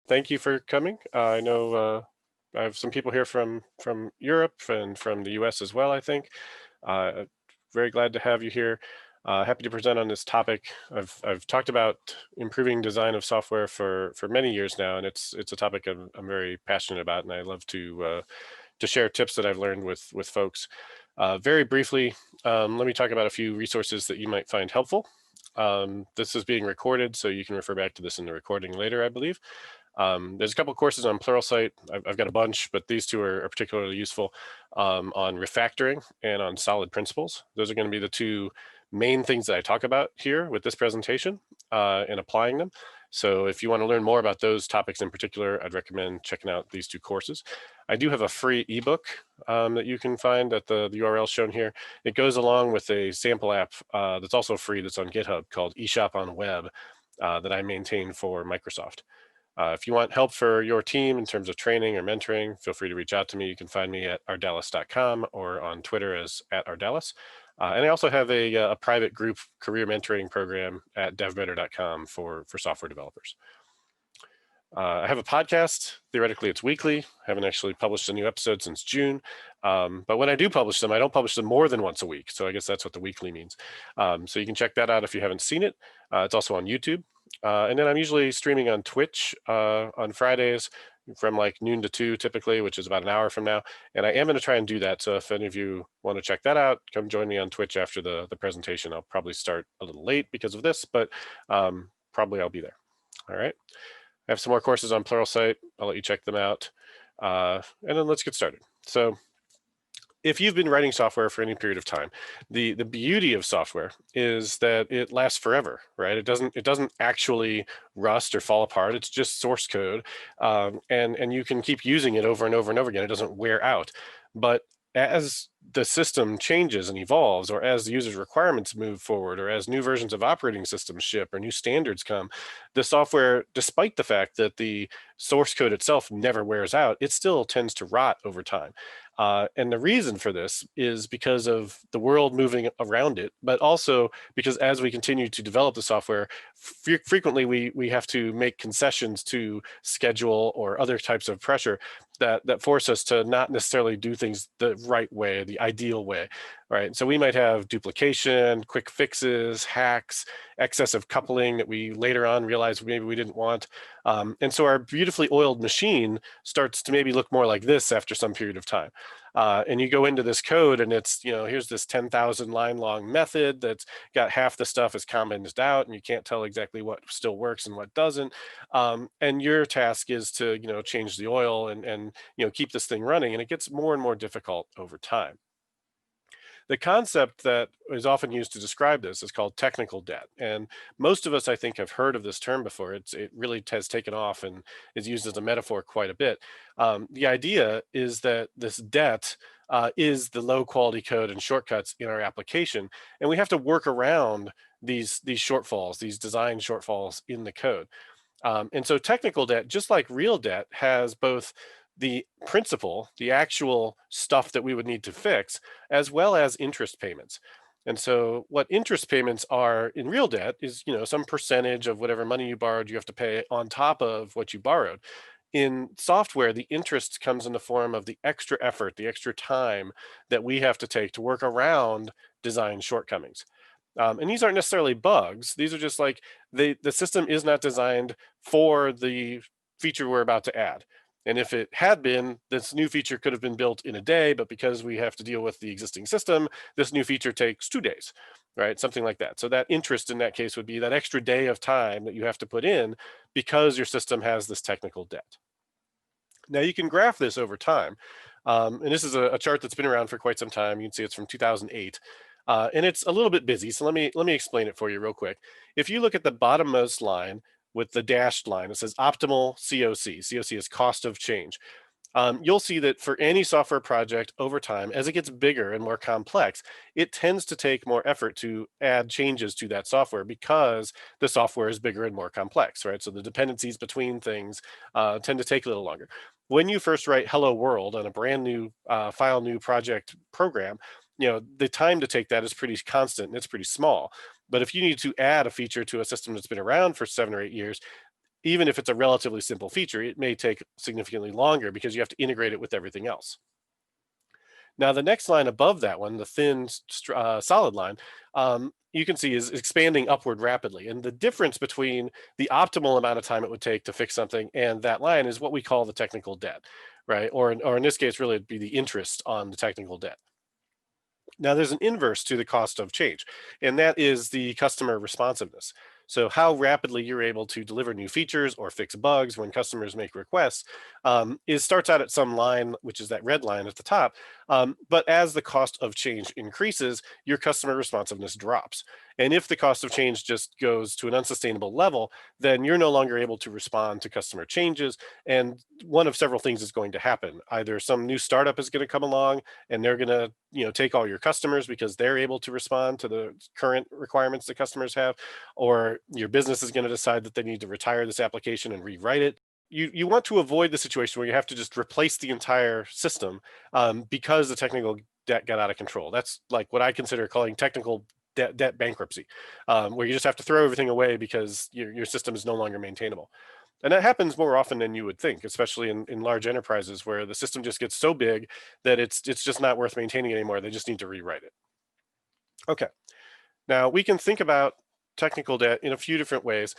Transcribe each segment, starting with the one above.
Thank you for coming. I know I have some people here from Europe and from the US as well, I think. Uh, Very glad to have you here. Happy to present on this topic. I've talked about improving design of software for many years now, and it's a topic I'm very passionate about, and I love to share tips that I've learned with folks. Very briefly, let me talk about a few resources that you might find helpful. This is being recorded, so you can refer back to this in the recording later, I believe. There's a couple courses on Pluralsight. I've got a bunch, but these two are particularly useful on refactoring and on solid principles. Those are going to be the two main things that I talk about here with this presentation and applying them. So if you want to learn more about those topics in particular, I'd recommend checking out these two courses. I do have a free ebook that you can find at the URL shown here. It goes along with a sample app that's also free that's on GitHub called eShop on Web that I maintain for Microsoft. If you want help for your team in terms of training or mentoring, feel free to reach out to me. You can find me at ardallis.com or on Twitter as @ardallis. And I also have a private group career mentoring program at devbetter.com for software developers. I have a podcast. Theoretically, it's weekly. I haven't actually published a new episode since June. But when I do publish them, I don't publish them more than once a week. So I guess that's what the weekly means. So you can check that out if you haven't seen it. It's also on YouTube. And then I'm usually streaming on Twitch on Fridays from like noon to 2 typically, which is about an hour from now. And I am going to try and do that. So if any of you want to check that out, come join me on Twitch after the presentation. I'll probably start a little late because of this, but probably I'll be there. All right. I have some more courses on Pluralsight. I'll let you check them out. And then let's get started. So if you've been writing software for any period of time, the beauty of software is that it lasts forever, right? It doesn't actually rust or fall apart. It's just source code, and you can keep using it over and over and over again. It doesn't wear out. But as the system changes and evolves, or as the user's requirements move forward, or as new versions of operating systems ship or new standards come, the software, despite the fact that the source code itself never wears out, it still tends to rot over time. And the reason for this is because of the world moving around it, but also because as we continue to develop the software, frequently we have to make concessions to schedule or other types of pressure that force us to not necessarily do things the right way, the ideal way, right? So we might have duplication, quick fixes, hacks, excessive coupling that we later on realize maybe we didn't want. And so our beautifully oiled machine starts to maybe look more like this after some period of time. And you go into this code and it's, here's this 10,000 line long method that's got half the stuff is commented out and you can't tell exactly what still works and what doesn't. And your task is to, change the oil and keep this thing running. And it gets more and more difficult over time. The concept that is often used to describe this is called technical debt. And most of us, I think, have heard of this term before. It really has taken off and is used as a metaphor quite a bit. The idea is that this debt is the low quality code and shortcuts in our application. And we have to work around these shortfalls, these design shortfalls in the code. And so technical debt, just like real debt, has both the principal, the actual stuff that we would need to fix, as well as interest payments. And so what interest payments are in real debt is, some percentage of whatever money you borrowed, you have to pay on top of what you borrowed. In software, the interest comes in the form of the extra effort, the extra time that we have to take to work around design shortcomings. And these aren't necessarily bugs. These are just like the system is not designed for the feature we're about to add. And if it had been, this new feature could have been built in a day, but because we have to deal with the existing system, this new feature takes 2 days, right? Something like that. So that interest in that case would be that extra day of time that you have to put in because your system has this technical debt. Now you can graph this over time. And this is a chart that's been around for quite some time. You can see it's from 2008. And it's a little bit busy, so let me explain it for you real quick. If you look at the bottommost line with the dashed line, it says optimal COC. COC is cost of change. You'll see that for any software project over time, as it gets bigger and more complex, it tends to take more effort to add changes to that software because the software is bigger and more complex, right? So the dependencies between things tend to take a little longer. When you first write hello world on a brand new file new project program, the time to take that is pretty constant and it's pretty small. But if you need to add a feature to a system that's been around for 7 or 8 years, even if it's a relatively simple feature, it may take significantly longer because you have to integrate it with everything else. Now, the next line above that one, the thin solid line, you can see is expanding upward rapidly. And the difference between the optimal amount of time it would take to fix something and that line is what we call the technical debt, right? Or in this case, really it'd be the interest on the technical debt. Now, there's an inverse to the cost of change, and that is the customer responsiveness. So how rapidly you're able to deliver new features or fix bugs when customers make requests starts out at some line, which is that red line at the top. But as the cost of change increases, your customer responsiveness drops. And if the cost of change just goes to an unsustainable level, then you're no longer able to respond to customer changes. And one of several things is going to happen. Either some new startup is going to come along and they're going to take all your customers because they're able to respond to the current requirements that customers have, or your business is going to decide that they need to retire this application and rewrite it. You want to avoid the situation where you have to just replace the entire system because the technical debt got out of control. That's like what I consider calling technical debt bankruptcy, where you just have to throw everything away because your system is no longer maintainable. And that happens more often than you would think, especially in large enterprises where the system just gets so big that it's just not worth maintaining anymore. They just need to rewrite it. Okay. Now we can think about technical debt in a few different ways.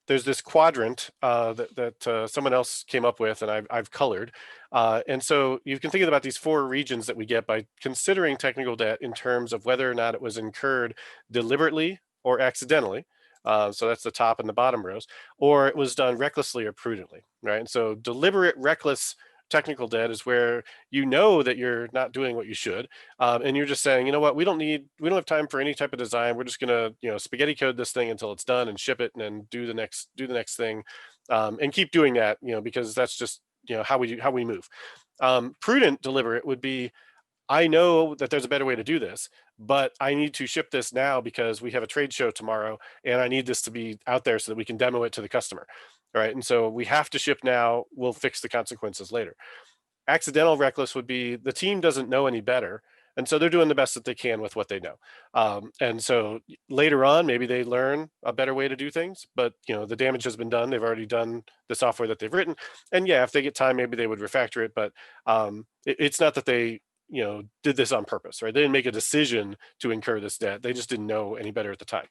There's this quadrant that someone else came up with, and I've colored. And so you can think about these four regions that we get by considering technical debt in terms of whether or not it was incurred deliberately or accidentally. So that's the top and the bottom rows, or it was done recklessly or prudently, right? And so deliberate, reckless technical debt is where you know that you're not doing what you should, and you're just saying, you know what, we don't have time for any type of design. We're just gonna spaghetti code this thing until it's done and ship it, and then do the next thing, and keep doing that, because that's just how we move. Prudent deliberate would be, I know that there's a better way to do this, but I need to ship this now because we have a trade show tomorrow and I need this to be out there so that we can demo it to the customer. All right. And so we have to ship now. We'll fix the consequences later. Accidental reckless would be the team doesn't know any better. And so they're doing the best that they can with what they know. And so later on, maybe they learn a better way to do things, but the damage has been done. They've already done the software that they've written. And yeah, if they get time, maybe they would refactor it, but it's not that they did this on purpose, right? They didn't make a decision to incur this debt. They just didn't know any better at the time.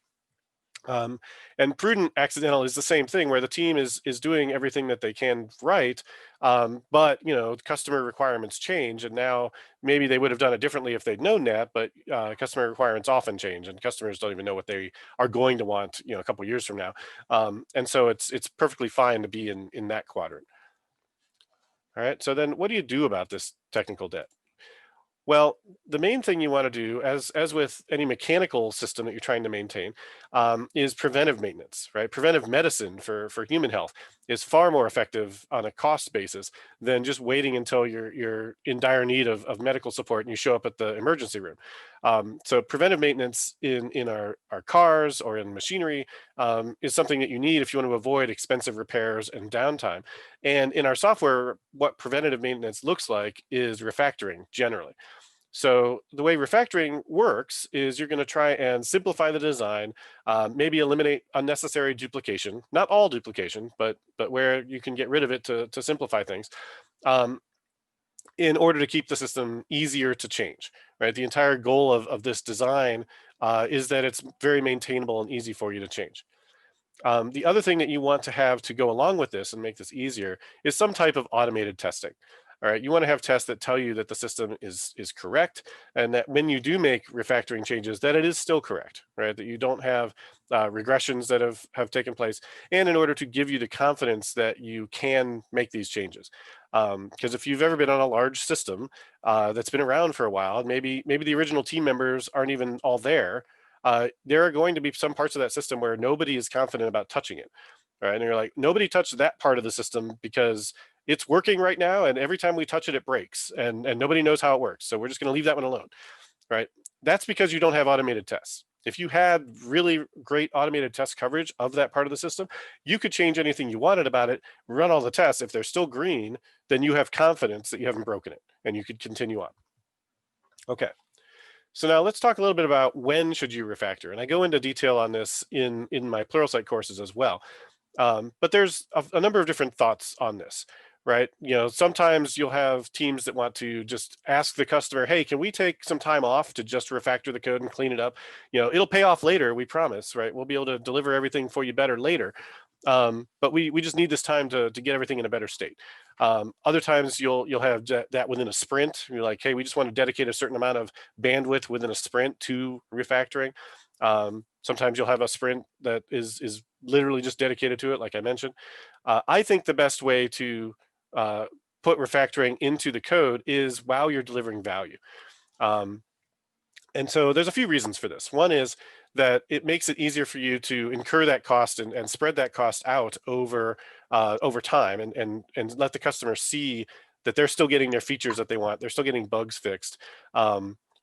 And prudent accidental is the same thing, where the team is doing everything that they can right, but customer requirements change, and now maybe they would have done it differently if they'd known that. But customer requirements often change, and customers don't even know what they are going to want, a couple years from now. And so it's perfectly fine to be in that quadrant. All right. So then, what do you do about this technical debt? Well, the main thing you want to do, as with any mechanical system that you're trying to maintain, is preventive maintenance, right? Preventive medicine for human health is far more effective on a cost basis than just waiting until you're in dire need of medical support and you show up at the emergency room. So preventive maintenance in our cars or in machinery is something that you need if you want to avoid expensive repairs and downtime. And in our software, what preventative maintenance looks like is refactoring generally. So the way refactoring works is you're going to try and simplify the design, maybe eliminate unnecessary duplication, not all duplication, but where you can get rid of it to simplify things, in order to keep the system easier to change, right? The entire goal of this design is that it's very maintainable and easy for you to change. The other thing that you want to have to go along with this and make this easier is some type of automated testing. All right, you want to have tests that tell you that the system is correct, and that when you do make refactoring changes, that it is still correct, right? That you don't have regressions that have taken place, and in order to give you the confidence that you can make these changes. Because if you've ever been on a large system that's been around for a while, maybe the original team members aren't even all there. There are going to be some parts of that system where nobody is confident about touching it. Right. And you're like, nobody touched that part of the system because it's working right now. And every time we touch it, it breaks and nobody knows how it works. So we're just going to leave that one alone. Right. That's because you don't have automated tests. If you had really great automated test coverage of that part of the system, you could change anything you wanted about it, run all the tests. If they're still green, then you have confidence that you haven't broken it and you could continue on. Okay. So now let's talk a little bit about when should you refactor. And I go into detail on this in my Pluralsight courses as well. But there's a number of different thoughts on this, right? Sometimes you'll have teams that want to just ask the customer, hey, can we take some time off to just refactor the code and clean it up? It'll pay off later, we promise, right? We'll be able to deliver everything for you better later. But we just need this time to get everything in a better state. Other times you'll have that within a sprint. You're like, hey, we just want to dedicate a certain amount of bandwidth within a sprint to refactoring. Sometimes you'll have a sprint that is literally just dedicated to it, like I mentioned. I think the best way to put refactoring into the code is while you're delivering value. And so there's a few reasons for this. One is that it makes it easier for you to incur that cost and spread that cost out over time and let the customer see that they're still getting their features that they want. They're still getting bugs fixed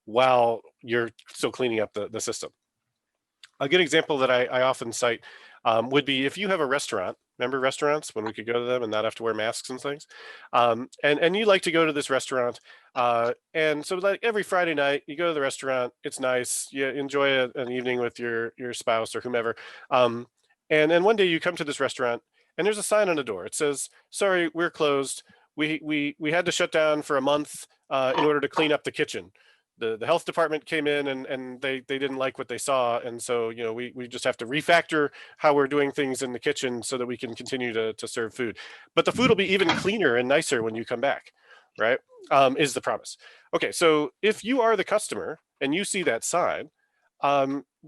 while you're still cleaning up the system. A good example that I often cite would be if you have a restaurant. Remember restaurants when we could go to them and not have to wear masks and things? And you like to go to this restaurant. And so like every Friday night, you go to the restaurant. It's nice. You enjoy an evening with your spouse or whomever. And then one day you come to this restaurant and there's a sign on the door. It says, sorry, we're closed. We had to shut down for a month in order to clean up the kitchen. The health department came in and they didn't like what they saw. And so, we just have to refactor how we're doing things in the kitchen so that we can continue to serve food. But the food will be even cleaner and nicer when you come back, right? Is the promise. Okay, so if you are the customer and you see that sign,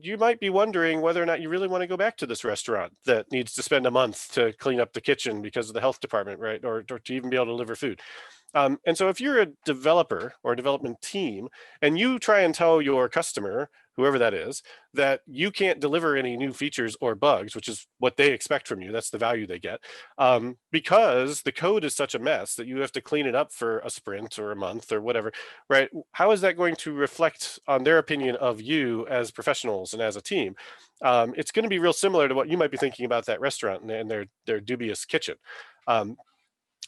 you might be wondering whether or not you really want to go back to this restaurant that needs to spend a month to clean up the kitchen because of the health department, right? Or to even be able to deliver food. And so if you're a developer or a development team and you try and tell your customer, whoever that is, that you can't deliver any new features or bugs, which is what they expect from you, that's the value they get, because the code is such a mess that you have to clean it up for a sprint or a month or whatever, right? How is that going to reflect on their opinion of you as professionals and as a team? It's going to be real similar to what you might be thinking about that restaurant and their dubious kitchen.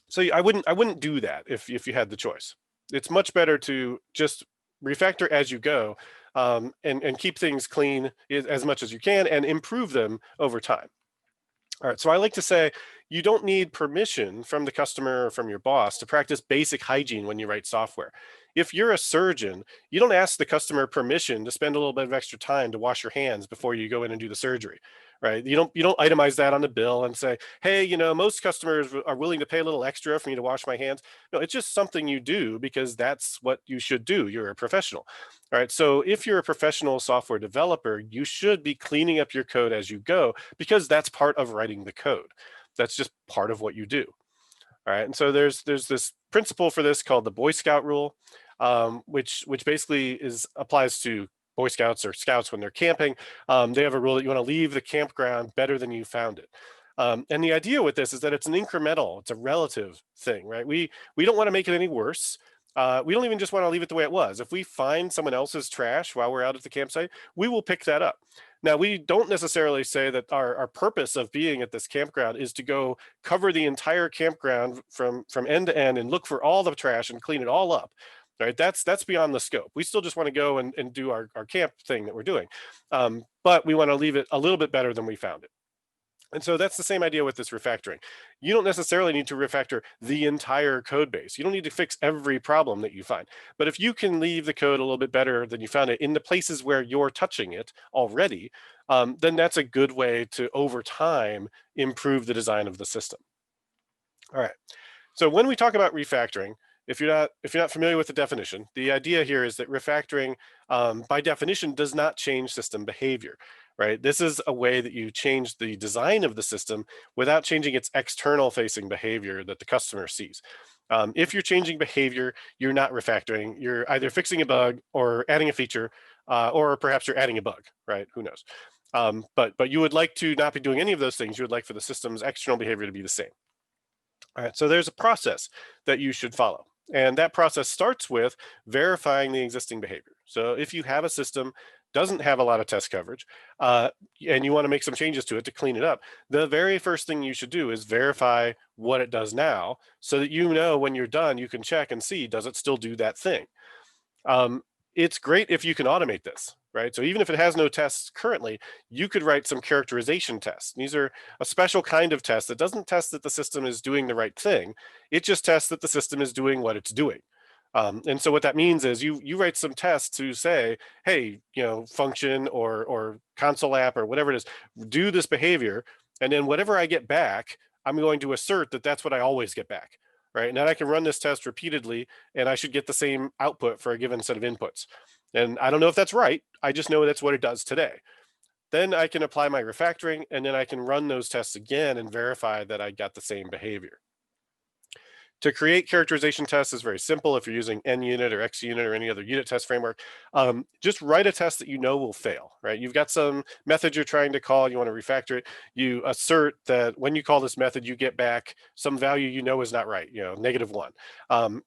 So I wouldn't do that if you had the choice. It's much better to just refactor as you go and keep things clean as much as you can and improve them over time. All right, so I like to say you don't need permission from the customer or from your boss to practice basic hygiene when you write software. If you're a surgeon, you don't ask the customer permission to spend a little bit of extra time to wash your hands before you go in and do the surgery, right? You don't itemize that on the bill and say, hey, most customers are willing to pay a little extra for me to wash my hands. No, it's just something you do because that's what you should do. You're a professional. All right, so if you're a professional software developer, you should be cleaning up your code as you go because that's part of writing the code. That's just part of what you do. All right, and so there's this principle for this called the Boy Scout rule, which basically applies to Boy Scouts or Scouts when they're camping. They have a rule that you want to leave the campground better than you found it. And the idea with this is that it's an incremental, it's a relative thing, right? We don't want to make it any worse. We don't even just want to leave it the way it was. If we find someone else's trash while we're out at the campsite, we will pick that up. Now, we don't necessarily say that our purpose of being at this campground is to go cover the entire campground from end to end and look for all the trash and clean it all up. Right? That's beyond the scope. We still just want to go and do our camp thing that we're doing. But we want to leave it a little bit better than we found it. And so that's the same idea with this refactoring. You don't necessarily need to refactor the entire code base. You don't need to fix every problem that you find. But if you can leave the code a little bit better than you found it in the places where you're touching it already, then that's a good way to, over time, improve the design of the system. All right. So when we talk about refactoring, if you're not familiar with the definition, the idea here is that refactoring, by definition, does not change system behavior. Right? This is a way that you change the design of the system without changing its external facing behavior that the customer sees. If you're changing behavior, you're not refactoring. You're either fixing a bug or adding a feature, or perhaps you're adding a bug, right? Who knows? But you would like to not be doing any of those things. You would like for the system's external behavior to be the same. All right, so there's a process that you should follow. And that process starts with verifying the existing behavior. So if you have a system doesn't have a lot of test coverage, and you want to make some changes to it to clean it up, the very first thing you should do is verify what it does now so that when you're done, you can check and see, does it still do that thing? It's great if you can automate this. right? So even if it has no tests currently, you could write some characterization tests. These are a special kind of test that doesn't test that the system is doing the right thing. It just tests that the system is doing what it's doing. And so what that means is you write some tests to say, hey, function or console app or whatever it is, do this behavior, and then whatever I get back, I'm going to assert that that's what I always get back, right? And then I can run this test repeatedly, and I should get the same output for a given set of inputs. And I don't know if that's right. I just know that's what it does today. Then I can apply my refactoring, and then I can run those tests again and verify that I got the same behavior. To create characterization tests is very simple. If you're using NUnit or XUnit or any other unit test framework, just write a test that you know will fail, right? You've got some method you're trying to call, you want to refactor it. You assert that when you call this method, you get back some value you know is not right, -1.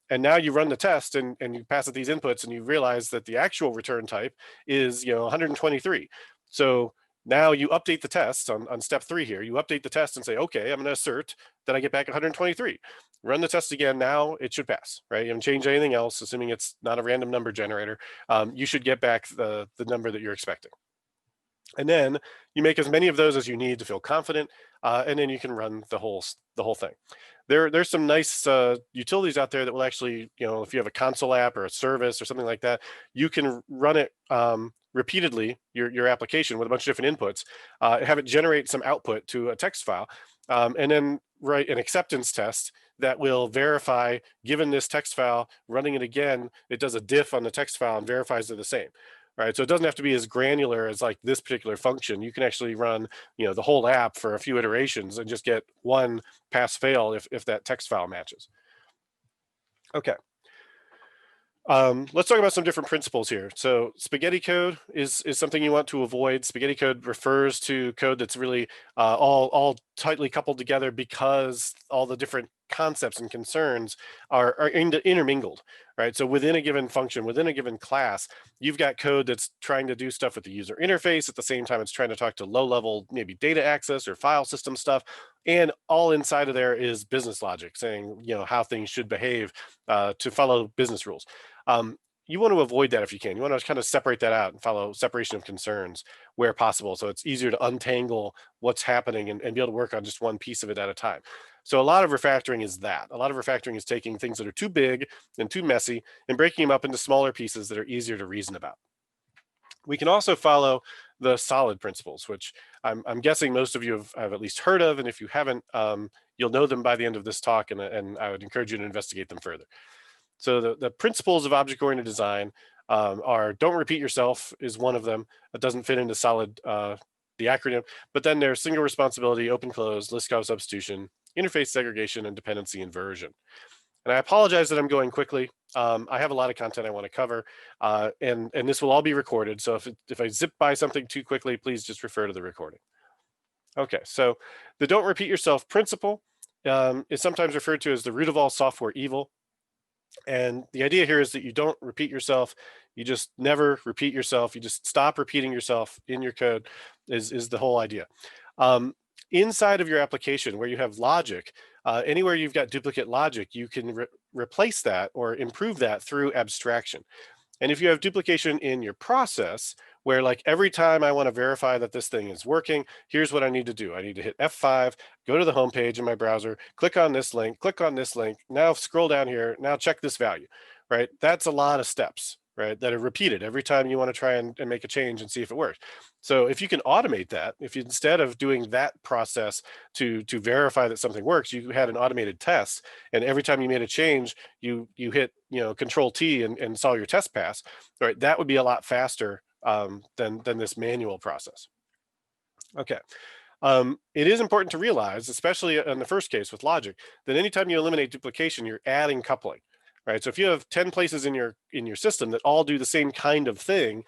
And now you run the test and you pass it these inputs and you realize that the actual return type is 123. So now you update the test on step 3 here. You update the test and say, okay, I'm going to assert that I get back 123. Run the test again. Now it should pass, right? You haven't changed anything else, assuming it's not a random number generator. You should get back the number that you're expecting. And then you make as many of those as you need to feel confident, and then you can run the whole thing. There's some nice utilities out there that will actually, if you have a console app or a service or something like that, you can run it repeatedly, your application with a bunch of different inputs, have it generate some output to a text file, and then write an acceptance test that will verify, given this text file, running it again, it does a diff on the text file and verifies they're the same. Right, so it doesn't have to be as granular as like this particular function. You can actually run, the whole app for a few iterations and just get one pass fail if that text file matches. Okay. Let's talk about some different principles here. So spaghetti code is something you want to avoid. Spaghetti code refers to code that's really all tightly coupled together because all the different concepts and concerns are intermingled, right? So within a given function, within a given class, you've got code that's trying to do stuff with the user interface. At the same time, it's trying to talk to low level, maybe data access or file system stuff. And all inside of there is business logic saying, how things should behave to follow business rules. You want to avoid that if you can. You want to kind of separate that out and follow separation of concerns where possible. So it's easier to untangle what's happening and be able to work on just one piece of it at a time. So a lot of refactoring is that. A lot of refactoring is taking things that are too big and too messy and breaking them up into smaller pieces that are easier to reason about. We can also follow the solid principles, which I'm guessing most of you have at least heard of. And if you haven't, you'll know them by the end of this talk, and I would encourage you to investigate them further. So the principles of object-oriented design are don't repeat yourself is one of them. It doesn't fit into solid, the acronym, but then there's single responsibility, open close, LISKOV substitution, interface segregation, and dependency inversion. And I apologize that I'm going quickly. I have a lot of content I want to cover, and this will all be recorded. So if I zip by something too quickly, please just refer to the recording. Okay, so the don't repeat yourself principle is sometimes referred to as the root of all software evil. And the idea here is that you don't repeat yourself. You just never repeat yourself. You just stop repeating yourself in your code is the whole idea. Inside of your application where you have logic, anywhere you've got duplicate logic, you can replace that or improve that through abstraction. And if you have duplication in your process, where like every time I want to verify that this thing is working, here's what I need to do. I need to hit F5, go to the home page in my browser, click on this link, now scroll down here, now check this value, right? That's a lot of steps, right? That are repeated every time you want to try and make a change and see if it works. So if you can automate that, if you, instead of doing that process to verify that something works, you had an automated test, and every time you made a change, you hit Control T and saw your test pass, right? That would be a lot faster than this manual process. Okay. It is important to realize, especially in the first case with logic, that anytime you eliminate duplication, you're adding coupling. Right, so if you have 10 places in your system that all do the same kind of thing,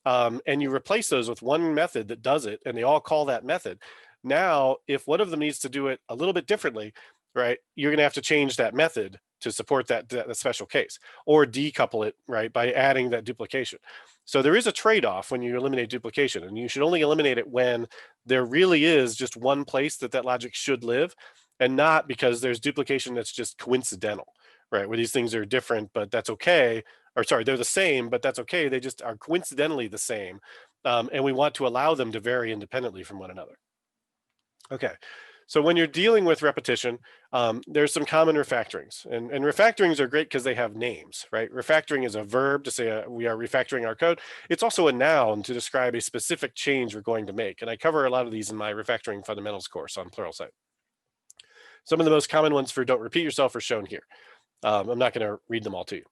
and you replace those with one method that does it, and they all call that method, now if one of them needs to do it a little bit differently, right, you're going to have to change that method to support that special case, or decouple it, right, by adding that duplication. So there is a trade-off when you eliminate duplication, and you should only eliminate it when there really is just one place that logic should live, and not because there's duplication that's just coincidental. Right, where these things are different, but that's okay, or sorry, they're the same, but that's okay. They just are coincidentally the same. And we want to allow them to vary independently from one another. Okay, so when you're dealing with repetition, there's some common refactorings, and refactorings are great because they have names, right? Refactoring is a verb to say we are refactoring our code. It's also a noun to describe a specific change we're going to make, and I cover a lot of these in my refactoring fundamentals course on Pluralsight. Some of the most common ones for don't repeat yourself are shown here. I'm not going to read them all to you.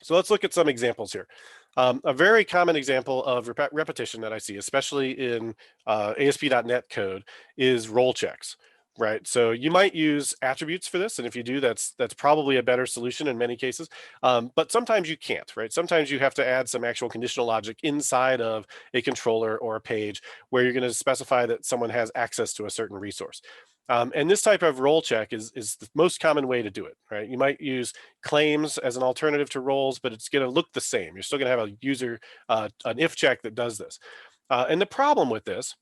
So let's look at some examples here. A very common example of repetition that I see, especially in ASP.NET code, is role checks, right? So you might use attributes for this, and if you do, that's probably a better solution in many cases. But sometimes you can't, right? Sometimes you have to add some actual conditional logic inside of a controller or a page where you're going to specify that someone has access to a certain resource. And this type of role check is the most common way to do it, right? You might use claims as an alternative to roles, but it's going to look the same. You're still going to have a user, an if check that does this. And the problem with this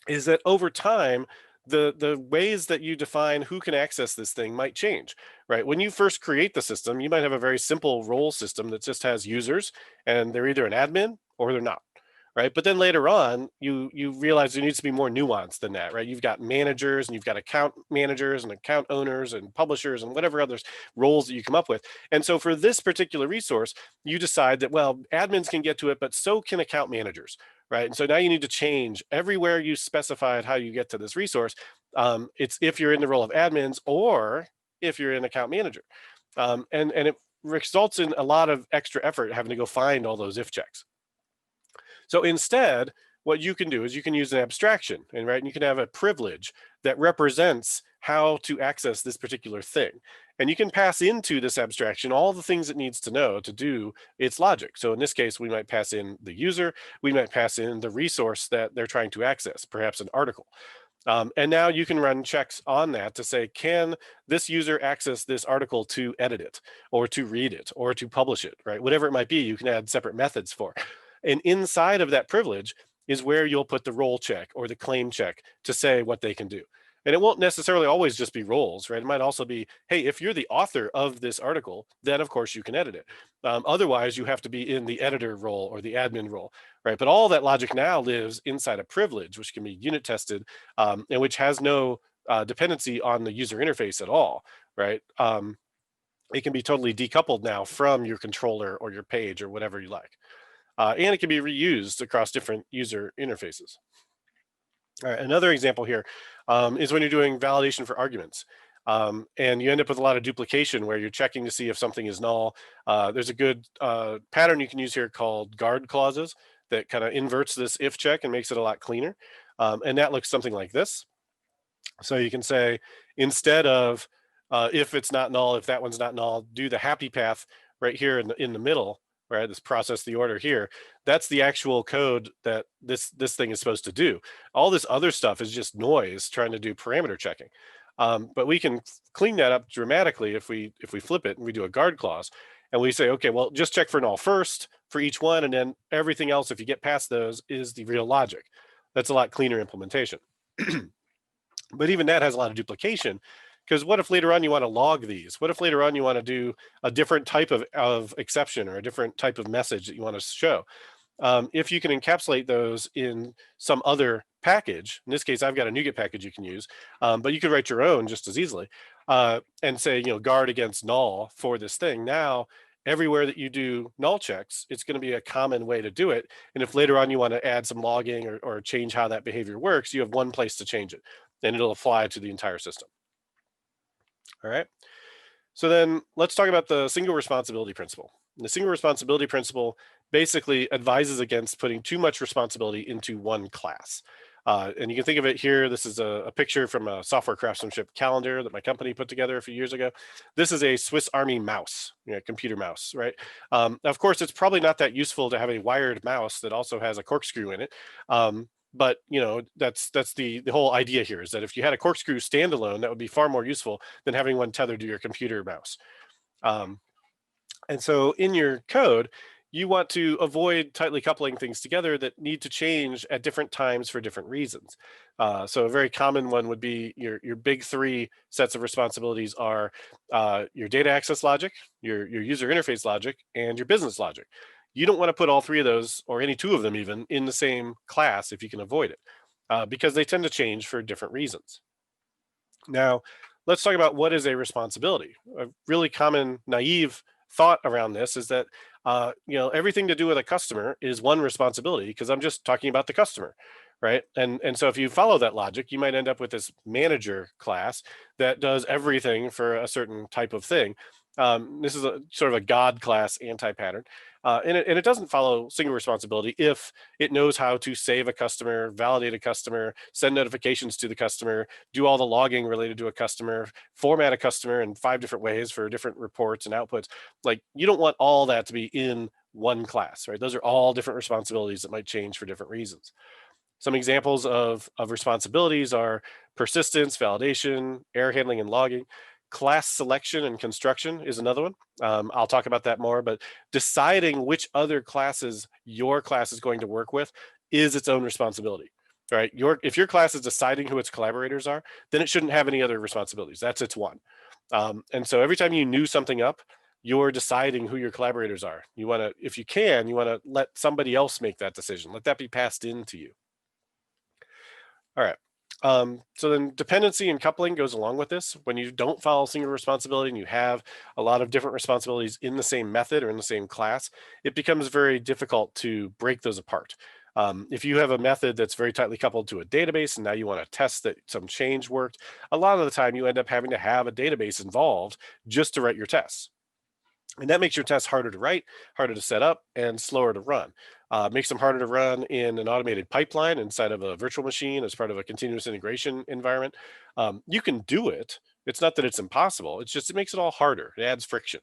is that over time, the ways that you define who can access this thing might change, right? When you first create the system, you might have a very simple role system that just has users, and they're either an admin or they're not. Right. But then later on, you realize there needs to be more nuance than that, right? You've got managers and you've got account managers and account owners and publishers and whatever other roles that you come up with. And so for this particular resource, you decide that, well, admins can get to it, but so can account managers, right? And so now you need to change everywhere you specified how you get to this resource. It's if you're in the role of admins or if you're an account manager. And it results in a lot of extra effort having to go find all those if checks. So instead, what you can do is you can use an abstraction, and right, and you can have a privilege that represents how to access this particular thing. And you can pass into this abstraction all the things it needs to know to do its logic. So in this case, we might pass in the user, we might pass in the resource that they're trying to access, perhaps an article. And now you can run checks on that to say, can this user access this article to edit it or to read it or to publish it, right? Whatever it might be, you can add separate methods for. And inside of that privilege is where you'll put the role check or the claim check to say what they can do. And it won't necessarily always just be roles, right? It might also be, hey, if you're the author of this article, then of course you can edit it. Otherwise, you have to be in the editor role or the admin role, right? But all that logic now lives inside a privilege, which can be unit tested and which has no dependency on the user interface at all, right? It can be totally decoupled now from your controller or your page or whatever you like. And it can be reused across different user interfaces. All right, another example here is when you're doing validation for arguments. And you end up with a lot of duplication where you're checking to see if something is null. There's a good pattern you can use here called guard clauses that kind of inverts this if check and makes it a lot cleaner. And that looks something like this. So you can say, instead of if it's not null, if that one's not null, do the happy path right here in the middle, right? This process the order here. That's the actual code that this thing is supposed to do. All this other stuff is just noise trying to do parameter checking. But we can clean that up dramatically if we flip it and we do a guard clause and we say, okay, well, just check for null first for each one, and then everything else, if you get past those, is the real logic. That's a lot cleaner implementation. But even that has a lot of duplication, because what if later on you want to log these? What if later on you want to do a different type of exception or a different type of message that you want to show? If you can encapsulate those in some other package, in this case, I've got a NuGet package you can use, but you could write your own just as easily and say, guard against null for this thing. Now, everywhere that you do null checks, it's going to be a common way to do it. And if later on you want to add some logging or change how that behavior works, you have one place to change it, and it'll apply to the entire system. All right. So then let's talk about the single responsibility principle. The single responsibility principle basically advises against putting too much responsibility into one class. And you can think of it here. This is a picture from a software craftsmanship calendar that my company put together a few years ago. This is a Swiss Army mouse, computer mouse, right? Of course, it's probably not that useful to have a wired mouse that also has a corkscrew in it. But that's the whole idea here, is that if you had a corkscrew standalone, that would be far more useful than having one tethered to your computer mouse. And so in your code, you want to avoid tightly coupling things together that need to change at different times for different reasons. So a very common one would be your big three sets of responsibilities are your data access logic, your user interface logic, and your business logic. You don't want to put all three of those, or any two of them even, in the same class if you can avoid it, because they tend to change for different reasons. Now, let's talk about what is a responsibility. A really common naive thought around this is that everything to do with a customer is one responsibility because I'm just talking about the customer, right? And so if you follow that logic, you might end up with this manager class that does everything for a certain type of thing. This is a sort of a God class anti-pattern, and it doesn't follow single responsibility if it knows how to save a customer, validate a customer, send notifications to the customer, do all the logging related to a customer, format a customer in 5 different ways for different reports and outputs. Like, you don't want all that to be in one class, right? Those are all different responsibilities that might change for different reasons. Some examples of responsibilities are persistence, validation, error handling and logging. Class selection and construction is another one. I'll talk about that more, but deciding which other classes your class is going to work with is its own responsibility, right? If your class is deciding who its collaborators are, then it shouldn't have any other responsibilities. That's its one. And so every time you new something up, you're deciding who your collaborators are. You want to, if you can, you want to let somebody else make that decision. Let that be passed into you. All right. So then dependency and coupling goes along with this. When you don't follow single responsibility and you have a lot of different responsibilities in the same method or in the same class, it becomes very difficult to break those apart. If you have a method that's very tightly coupled to a database and now you want to test that some change worked, a lot of the time you end up having to have a database involved just to write your tests. And that makes your tests harder to write, harder to set up, and slower to run. Makes them harder to run in an automated pipeline inside of a virtual machine as part of a continuous integration environment. You can do it. It's not that it's impossible. It's just it makes it all harder. It adds friction.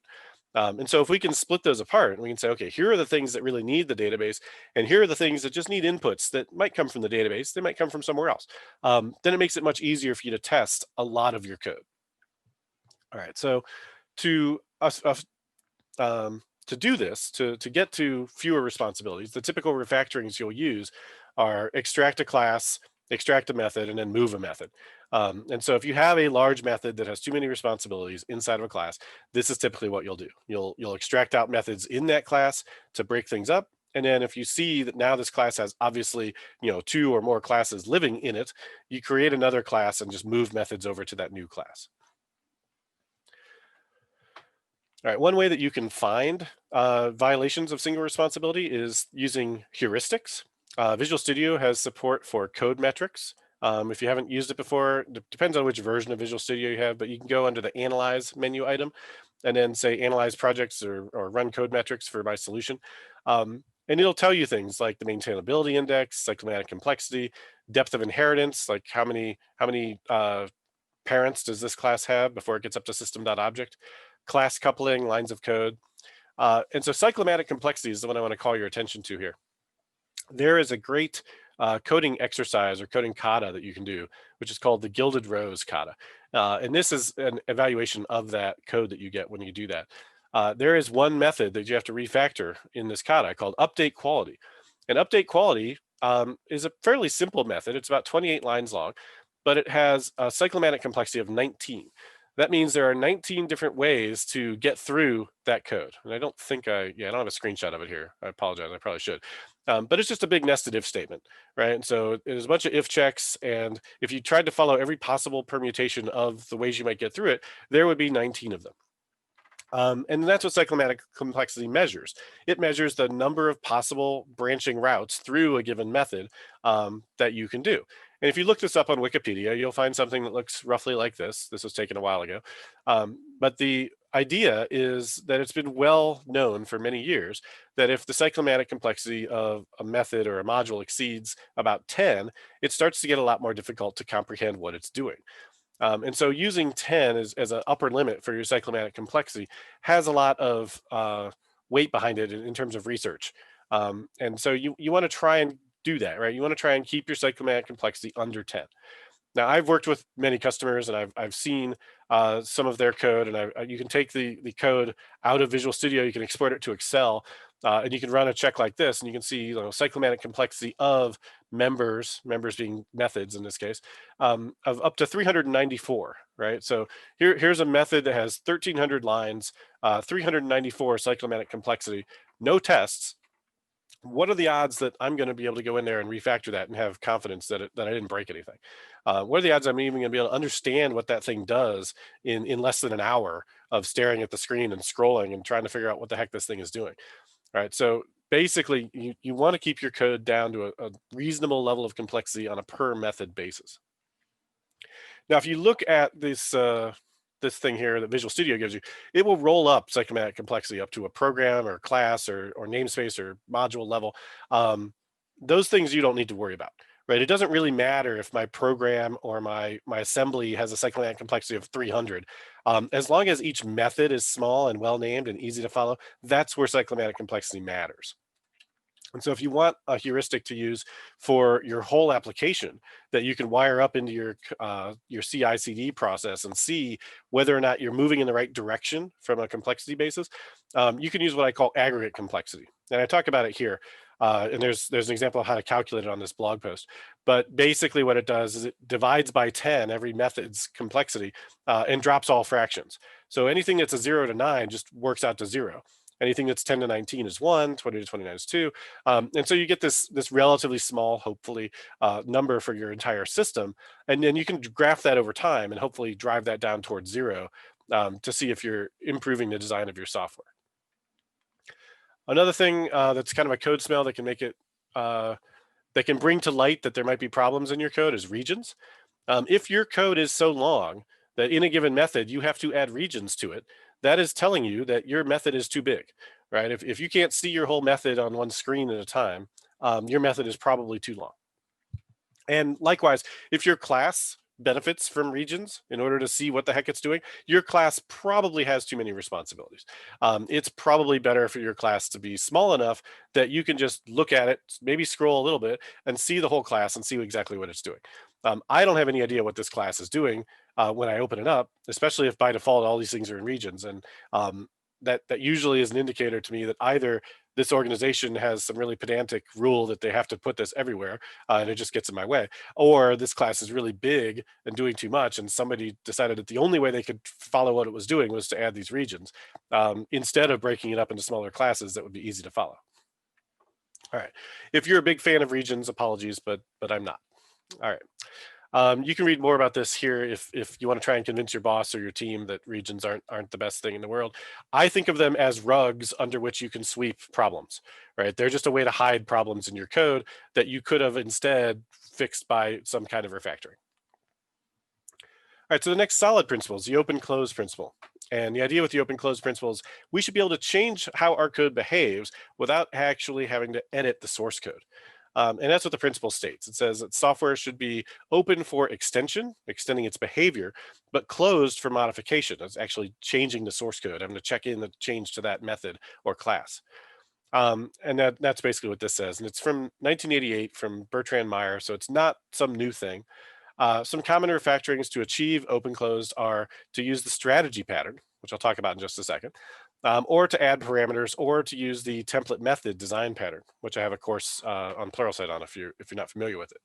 And so if we can split those apart and we can say, okay, here are the things that really need the database, and here are the things that just need inputs that might come from the database, they might come from somewhere else. Then it makes it much easier for you to test a lot of your code. All right, so to us, to do this, to get to fewer responsibilities, the typical refactorings you'll use are extract a class, extract a method, and then move a method. And so if you have a large method that has too many responsibilities inside of a class, this is typically what you'll do. You'll extract out methods in that class to break things up. And then if you see that now this class has obviously, 2 or more classes living in it, you create another class and just move methods over to that new class. All right, one way that you can find violations of single responsibility is using heuristics. Visual Studio has support for code metrics. If you haven't used it before, it depends on which version of Visual Studio you have, but you can go under the Analyze menu item and then say Analyze projects or run code metrics for my solution. And it'll tell you things like the maintainability index, cyclomatic complexity, depth of inheritance, like how many parents does this class have before it gets up to system.object, class coupling, lines of code. And so cyclomatic complexity is the one I want to call your attention to here. There is a great coding exercise or coding kata that you can do, which is called the Gilded Rose kata. And this is an evaluation of that code that you get when you do that. There is one method that you have to refactor in this kata called update quality. And update quality is a fairly simple method. It's about 28 lines long, but it has a cyclomatic complexity of 19. That means there are 19 different ways to get through that code. And I don't think I don't have a screenshot of it here. I apologize, I probably should. But it's just a big nested if statement, right? And so there's a bunch of if checks. And if you tried to follow every possible permutation of the ways you might get through it, there would be 19 of them. And that's what cyclomatic complexity measures. It measures the number of possible branching routes through a given method that you can do. And if you look this up on Wikipedia, you'll find something that looks roughly like this. This was taken a while ago. But the idea is that it's been well known for many years that if the cyclomatic complexity of a method or a module exceeds about 10, it starts to get a lot more difficult to comprehend what it's doing. And so using 10 as an upper limit for your cyclomatic complexity has a lot of weight behind it in terms of research. And so you want to try and do that, right? You want to try and keep your cyclomatic complexity under 10. Now, I've worked with many customers and I've seen some of their code, and you can take the code out of Visual Studio, you can export it to Excel, And you can run a check like this, and you can see cyclomatic complexity of members being methods in this case, of up to 394, right? So here's a method that has 1,300 lines, 394 cyclomatic complexity, no tests. What are the odds that I'm going to be able to go in there and refactor that and have confidence that I didn't break anything? What are the odds I'm even going to be able to understand what that thing does in less than an hour of staring at the screen and scrolling and trying to figure out what the heck this thing is doing? All right, so basically you want to keep your code down to a reasonable level of complexity on a per method basis. Now, if you look at this this thing here that Visual Studio gives you, it will roll up cyclomatic complexity up to a program or class or namespace or module level. Those things you don't need to worry about, right? It doesn't really matter if my program or my assembly has a cyclomatic complexity of 300. As long as each method is small and well named and easy to follow, that's where cyclomatic complexity matters. And so if you want a heuristic to use for your whole application that you can wire up into your CI/CD process and see whether or not you're moving in the right direction from a complexity basis, you can use what I call aggregate complexity. And I talk about it here. And there's an example of how to calculate it on this blog post. But basically what it does is it divides by 10 every method's complexity and drops all fractions. So anything that's a 0 to 9 just works out to 0. Anything that's 10 to 19 is 1, 20 to 29 is 2. And so you get this relatively small, hopefully, number for your entire system. And then you can graph that over time and hopefully drive that down towards 0 to see if you're improving the design of your software. Another thing that's kind of a code smell that can make it, that can bring to light that there might be problems in your code is regions. If your code is so long that in a given method you have to add regions to it, that is telling you that your method is too big, right? If you can't see your whole method on one screen at a time, your method is probably too long. And likewise, if your class benefits from regions in order to see what the heck it's doing, your class probably has too many responsibilities. It's probably better for your class to be small enough that you can just look at it, maybe scroll a little bit and see the whole class and see exactly what it's doing. I don't have any idea what this class is doing when I open it up, especially if by default all these things are in regions. And that usually is an indicator to me that either this organization has some really pedantic rule that they have to put this everywhere and it just gets in my way, or this class is really big and doing too much and somebody decided that the only way they could follow what it was doing was to add these regions instead of breaking it up into smaller classes that would be easy to follow. All right, if you're a big fan of regions, apologies, but I'm not. All right. You can read more about this here if you want to try and convince your boss or your team that regions aren't the best thing in the world. I think of them as rugs under which you can sweep problems, right? They're just a way to hide problems in your code that you could have instead fixed by some kind of refactoring. All right, so the next solid principle is the open-close principle. And the idea with the open-close principle is we should be able to change how our code behaves without actually having to edit the source code. And that's what the principle states. It says that software should be open for extension, extending its behavior, but closed for modification. It's actually changing the source code. I'm going to check in the change to that method or class. And that's basically what this says. And it's from 1988 from Bertrand Meyer, so it's not some new thing. Some common refactorings to achieve open closed are to use the strategy pattern, which I'll talk about in just a second, or to add parameters, or to use the template method design pattern, which I have a course on Pluralsight on if you're not familiar with it.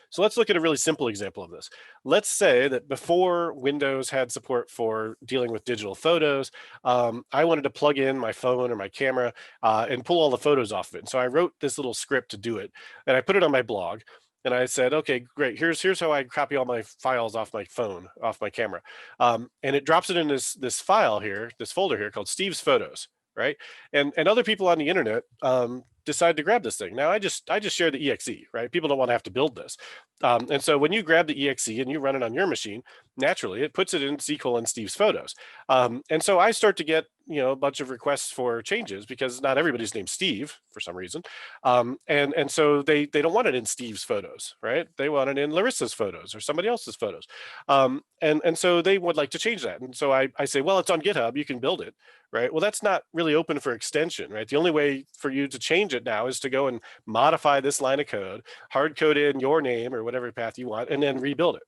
So let's look at a really simple example of this. Let's say that before Windows had support for dealing with digital photos, I wanted to plug in my phone or my camera and pull all the photos off of it. And so I wrote this little script to do it, and I put it on my blog. And I said, okay, great. Here's how I copy all my files off my phone, off my camera, and it drops it in this file here, this folder here called Steve's Photos, right? And other people on the internet decide to grab this thing. Now I just share the exe, right? People don't want to have to build this, and so when you grab the exe and you run it on your machine, naturally it puts it in Steve's Photos, and so I start to get a bunch of requests for changes because not everybody's named Steve for some reason, and so they don't want it in Steve's Photos, right? They want it in Larissa's Photos or somebody else's photos, and so they would like to change that. And so I say, well, it's on GitHub, you can build it, right? Well, that's not really open for extension, right? The only way for you to change it now is to go and modify this line of code, hard code in your name or whatever path you want, and then rebuild it.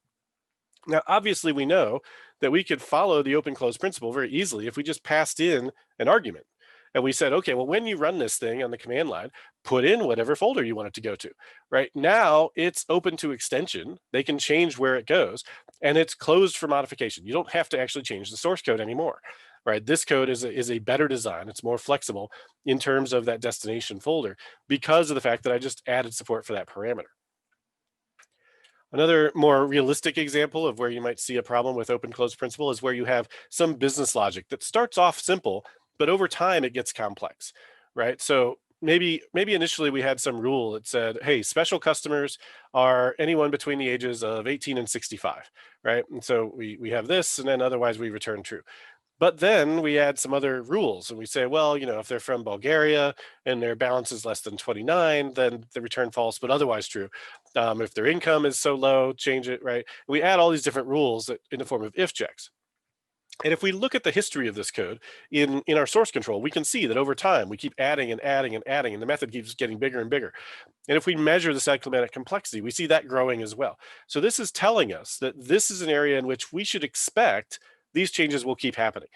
Now, obviously, we know that we could follow the open close principle very easily if we just passed in an argument. And we said, okay, well, when you run this thing on the command line, put in whatever folder you want it to go to. Right now, it's open to extension. They can change where it goes, and it's closed for modification. You don't have to actually change the source code anymore. Right, this code is a better design. It's more flexible in terms of that destination folder because of the fact that I just added support for that parameter. Another more realistic example of where you might see a problem with open close principle is where you have some business logic that starts off simple, but over time it gets complex, right? So maybe initially we had some rule that said, hey, special customers are anyone between the ages of 18 and 65, right? And so we have this, and then otherwise we return true. But then we add some other rules and we say, well, if they're from Bulgaria and their balance is less than 29, then the return false, but otherwise true. If their income is so low, change it, right? We add all these different rules in the form of if checks. And if we look at the history of this code in our source control, we can see that over time we keep adding and adding and adding, and the method keeps getting bigger and bigger. And if we measure the cyclomatic complexity, we see that growing as well. So this is telling us that this is an area in which we should expect these changes will keep happening.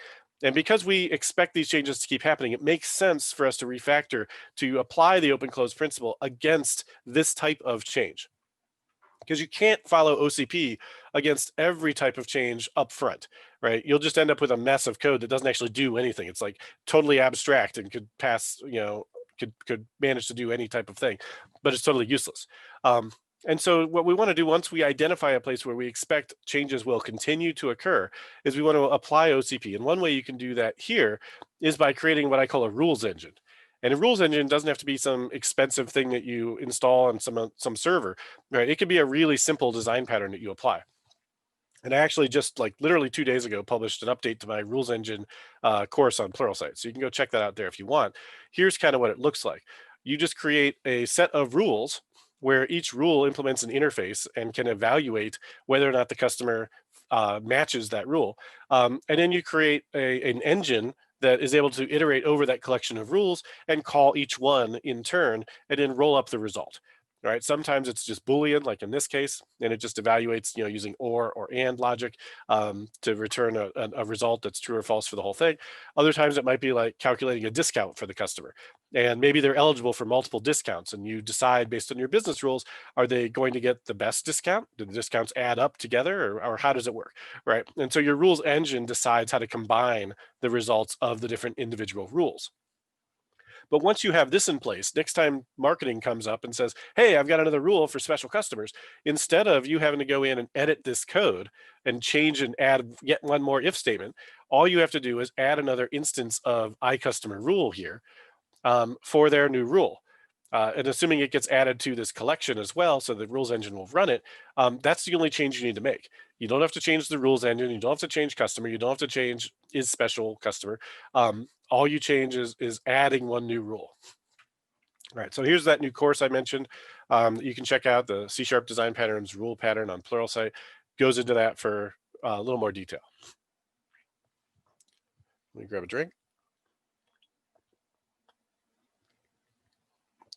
And because we expect these changes to keep happening, it makes sense for us to refactor to apply the open close principle against this type of change. Because you can't follow OCP against every type of change up front, right? You'll just end up with a mess of code that doesn't actually do anything. It's like totally abstract and could pass, could manage to do any type of thing, but it's totally useless. And so what we want to do once we identify a place where we expect changes will continue to occur is we want to apply OCP. And one way you can do that here is by creating what I call a rules engine. And a rules engine doesn't have to be some expensive thing that you install on some server, right? It could be a really simple design pattern that you apply. And I actually just literally 2 days ago published an update to my rules engine course on Pluralsight. So you can go check that out there if you want. Here's kind of what it looks like. You just create a set of rules where each rule implements an interface and can evaluate whether or not the customer matches that rule. And then you create an engine that is able to iterate over that collection of rules and call each one in turn and then roll up the result. Right? Sometimes it's just Boolean, like in this case, and it just evaluates, using or and logic to return a result that's true or false for the whole thing. Other times it might be like calculating a discount for the customer. And maybe they're eligible for multiple discounts, and you decide based on your business rules, are they going to get the best discount? Do the discounts add up together, or how does it work, right? And so your rules engine decides how to combine the results of the different individual rules. But once you have this in place, next time marketing comes up and says, hey, I've got another rule for special customers, instead of you having to go in and edit this code and change and add yet one more if statement, all you have to do is add another instance of iCustomer rule here for their new rule. And assuming it gets added to this collection as well, so the rules engine will run it, that's the only change you need to make. You don't have to change the rules engine. You don't have to change customer. You don't have to change is special customer. All you change is adding one new rule. All right, so here's that new course I mentioned. You can check out the C# design patterns rule pattern on Pluralsight. Goes into that for a little more detail. Let me grab a drink.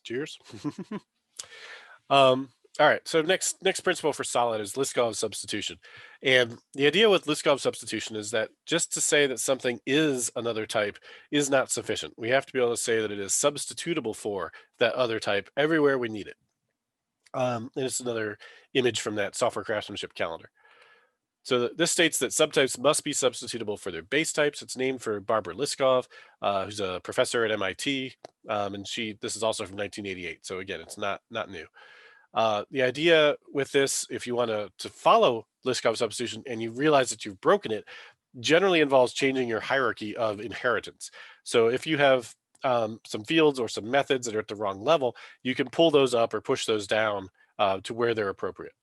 Cheers. All right, so next principle for solid is LISKOV substitution. And the idea with LISKOV substitution is that just to say that something is another type is not sufficient. We have to be able to say that it is substitutable for that other type everywhere we need it. And it's another image from that software craftsmanship calendar. So this states that subtypes must be substitutable for their base types. It's named for Barbara LISKOV, who's a professor at MIT, and this is also from 1988. So again, it's not new. The idea with this, if you want to follow LISKOV substitution and you realize that you've broken it, generally involves changing your hierarchy of inheritance. So if you have some fields or some methods that are at the wrong level, you can pull those up or push those down to where they're appropriate.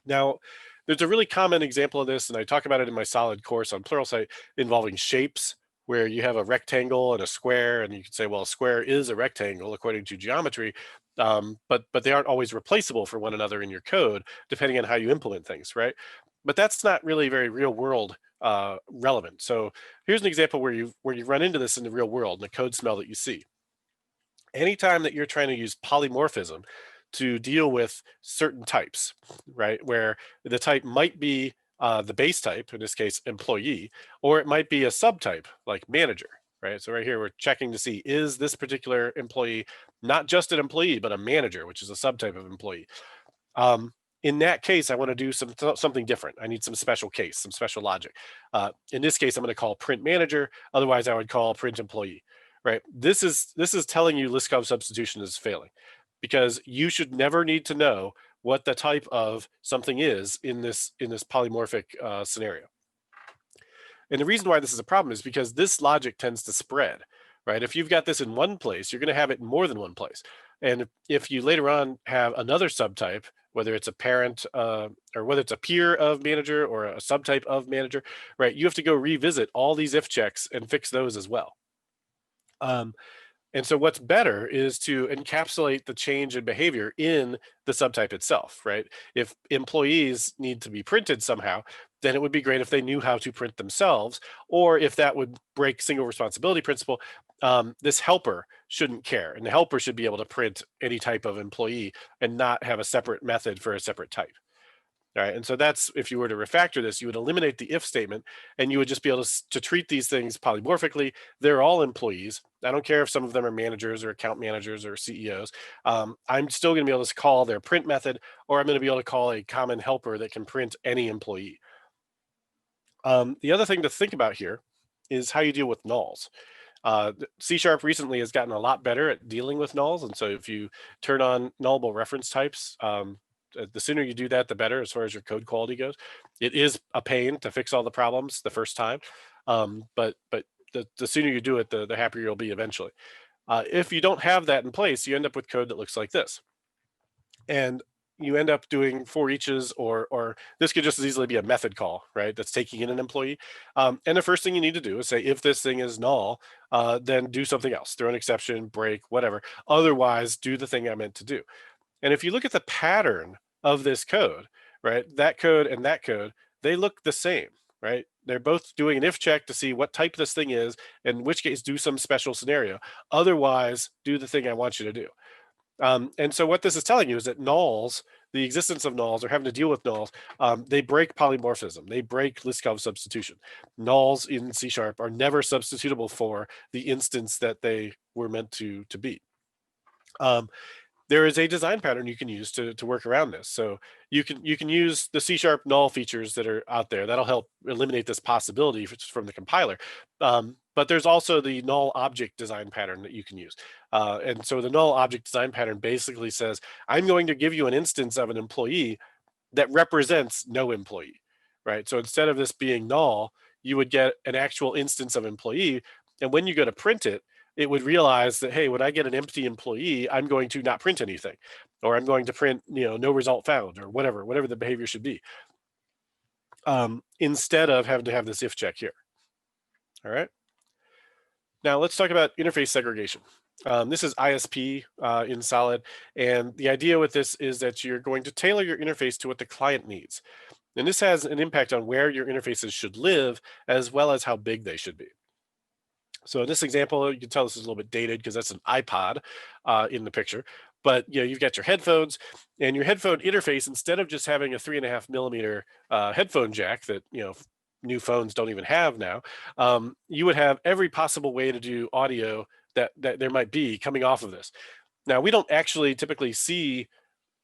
Now, there's a really common example of this, and I talk about it in my solid course on Pluralsight, involving shapes, where you have a rectangle and a square, and you can say, well, a square is a rectangle according to geometry, but they aren't always replaceable for one another in your code, depending on how you implement things, right? But that's not really very real world relevant. So here's an example where you run into this in the real world, in the code smell that you see. Anytime that you're trying to use polymorphism to deal with certain types, right, where the type might be the base type, in this case, employee, or it might be a subtype like manager. right? So right here, we're checking to see, is this particular employee not just an employee, but a manager, which is a subtype of employee. In that case, I want to do something different. I need some special case, some special logic. In this case, I'm going to call print manager. Otherwise, I would call print employee. Right? This is telling you LISKOV substitution is failing, because you should never need to know what the type of something is in this polymorphic scenario. And the reason why this is a problem is because this logic tends to spread, right? If you've got this in one place, you're going to have it in more than one place. And if you later on have another subtype, whether it's a parent or whether it's a peer of manager or a subtype of manager, right? You have to go revisit all these if checks and fix those as well. And so what's better is to encapsulate the change in behavior in the subtype itself, right? If employees need to be printed somehow, then it would be great if they knew how to print themselves, or if that would break single responsibility principle, this helper shouldn't care. And the helper should be able to print any type of employee and not have a separate method for a separate type. All right, and so that's, if you were to refactor this, you would eliminate the if statement, and you would just be able to treat these things polymorphically. They're all employees. I don't care if some of them are managers or account managers or CEOs. I'm still going to be able to call their print method, or I'm going to be able to call a common helper that can print any employee. The other thing to think about here is how you deal with nulls. C# recently has gotten a lot better at dealing with nulls, and so if you turn on nullable reference types, the sooner you do that, the better as far as your code quality goes. It is a pain to fix all the problems the first time, but the sooner you do it, the happier you'll be eventually. If you don't have that in place, you end up with code that looks like this. And you end up doing for eaches, or this could just as easily be a method call, right? That's taking in an employee. And the first thing you need to do is say, if this thing is null, then do something else, throw an exception, break, whatever. Otherwise, do the thing I meant to do. And if you look at the pattern of this code, right, that code and that code, they look the same, right? They're both doing an if check to see what type this thing is, in which case do some special scenario. Otherwise, do the thing I want you to do. And so what this is telling you is that nulls, the existence of nulls or having to deal with nulls, they break polymorphism. They break LISKOV substitution. Nulls in C# are never substitutable for the instance that they were meant to be. There is a design pattern you can use to work around this. So you can use the C# null features that are out there. That'll help eliminate this possibility from the compiler. But there's also the null object design pattern that you can use. And so the null object design pattern basically says, I'm going to give you an instance of an employee that represents no employee, right? So instead of this being null, you would get an actual instance of employee. And when you go to print it, it would realize that, hey, when I get an empty employee, I'm going to not print anything, or I'm going to print, no result found, or whatever the behavior should be, instead of having to have this if check here. All right. Now let's talk about interface segregation. This is ISP in Solid, and the idea with this is that you're going to tailor your interface to what the client needs. And this has an impact on where your interfaces should live, as well as how big they should be. So in this example, you can tell this is a little bit dated because that's an iPod in the picture. But you've got your headphones, and your headphone interface, instead of just having a 3.5mm headphone jack that new phones don't even have now, you would have every possible way to do audio that there might be coming off of this. Now, we don't actually typically see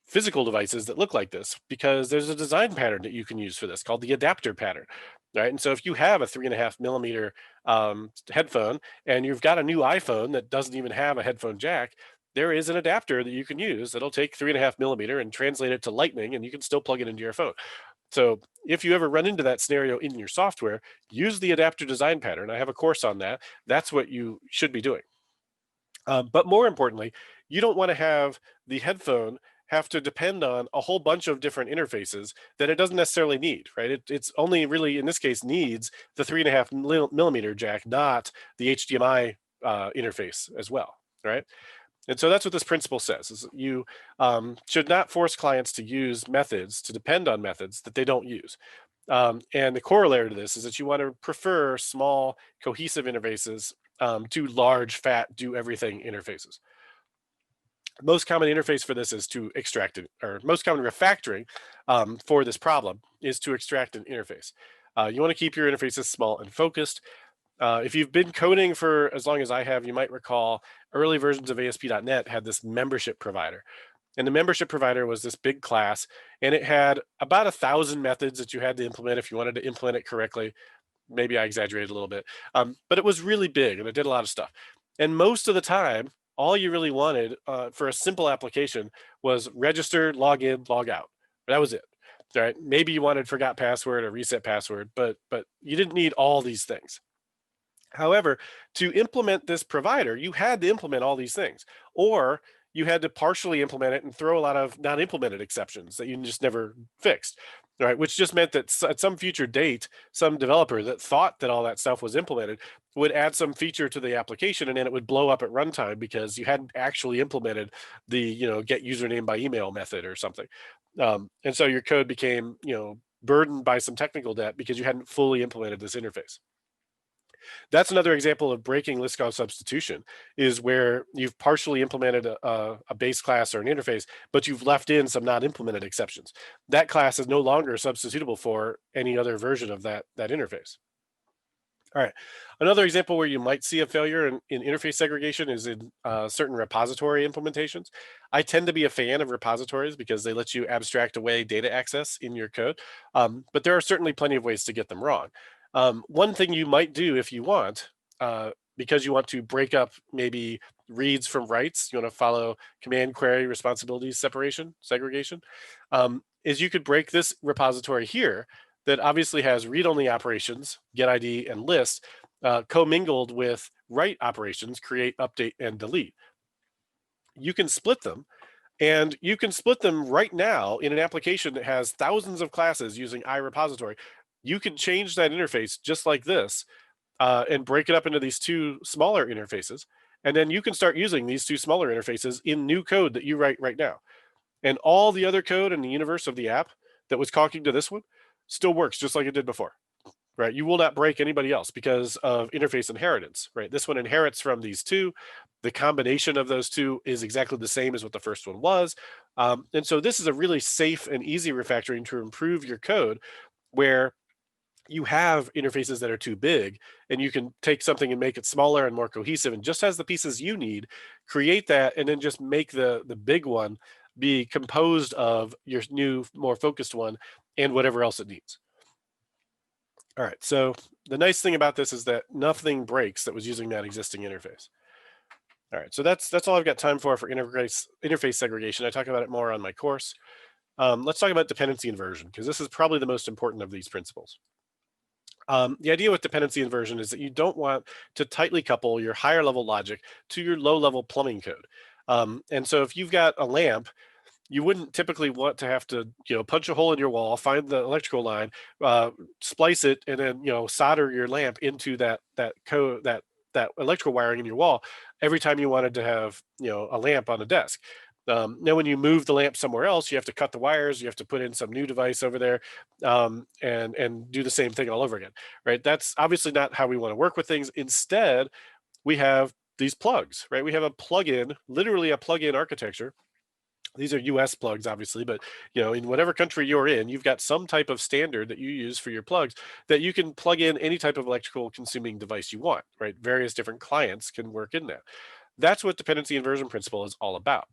physical devices that look like this, because there's a design pattern that you can use for this called the adapter pattern, right? And so if you have a 3.5mm headphone and you've got a new iPhone that doesn't even have a headphone jack, there is an adapter that you can use that'll take 3.5mm and translate it to lightning, and you can still plug it into your phone. So if you ever run into that scenario in your software, use the adapter design pattern. I have a course on that. That's what you should be doing. But more importantly, you don't want to have the headphone have to depend on a whole bunch of different interfaces that it doesn't necessarily need, right? It's only really, in this case, needs the 3.5mm jack, not the HDMI interface as well, right? And so that's what this principle says, is you should not force clients to use methods, to depend on methods that they don't use. And the corollary to this is that you want to prefer small, cohesive interfaces to large, fat, do everything interfaces. Most common interface for this is to extract it, or most common refactoring for this problem is to extract an interface. You want to keep your interfaces small and focused. If you've been coding for as long as I have, you might recall early versions of ASP.NET had this membership provider. And the membership provider was this big class, and it had about 1,000 methods that you had to implement if you wanted to implement it correctly. Maybe I exaggerated a little bit, but it was really big and it did a lot of stuff. And most of the time, all you really wanted for a simple application was register, log in, log out. That was it. Right? Maybe you wanted forgot password or reset password, but you didn't need all these things. However, to implement this provider, you had to implement all these things, or you had to partially implement it and throw a lot of non-implemented exceptions that you just never fixed, right? Which just meant that at some future date, some developer that thought that all that stuff was implemented would add some feature to the application, and then it would blow up at runtime because you hadn't actually implemented the get username by email method or something, and so your code became burdened by some technical debt because you hadn't fully implemented this interface. That's another example of breaking LISKOV substitution, is where you've partially implemented a base class or an interface, but you've left in some not implemented exceptions. That class is no longer substitutable for any other version of that interface. All right. Another example where you might see a failure in interface segregation is in certain repository implementations. I tend to be a fan of repositories because they let you abstract away data access in your code, but there are certainly plenty of ways to get them wrong. One thing you might do if you want, because you want to break up maybe reads from writes, you want to follow command query responsibilities separation, segregation, is you could break this repository here that obviously has read-only operations, get ID and list, commingled with write operations, create, update, and delete. You can split them, and you can split them right now in an application that has thousands of classes using iRepository. You can change that interface just like this, and break it up into these two smaller interfaces. And then you can start using these two smaller interfaces in new code that you write right now. And all the other code in the universe of the app that was talking to this one still works just like it did before, right? You will not break anybody else because of interface inheritance, right? This one inherits from these two. The combination of those two is exactly the same as what the first one was. And so this is a really safe and easy refactoring to improve your code, where you have interfaces that are too big and you can take something and make it smaller and more cohesive and just has the pieces you need, create that, and then just make the big one be composed of your new, more focused one and whatever else it needs. All right, so the nice thing about this is that nothing breaks that was using that existing interface. All right, so that's all I've got time for interface segregation. I talk about it more on my course. Let's talk about dependency inversion, because this is probably the most important of these principles. The idea with dependency inversion is that you don't want to tightly couple your higher level logic to your low level plumbing code. And so if you've got a lamp, you wouldn't typically want to have to punch a hole in your wall, find the electrical line, splice it, and then solder your lamp into that code, that electrical wiring in your wall every time you wanted to have a lamp on a desk. Now, when you move the lamp somewhere else, you have to cut the wires, you have to put in some new device over there, and do the same thing all over again, right? That's obviously not how we want to work with things. Instead, we have these plugs, right? We have a plugin, literally a plugin architecture. These are US plugs, obviously, but in whatever country you're in, you've got some type of standard that you use for your plugs that you can plug in any type of electrical consuming device you want, right? Various different clients can work in that. That's what dependency inversion principle is all about.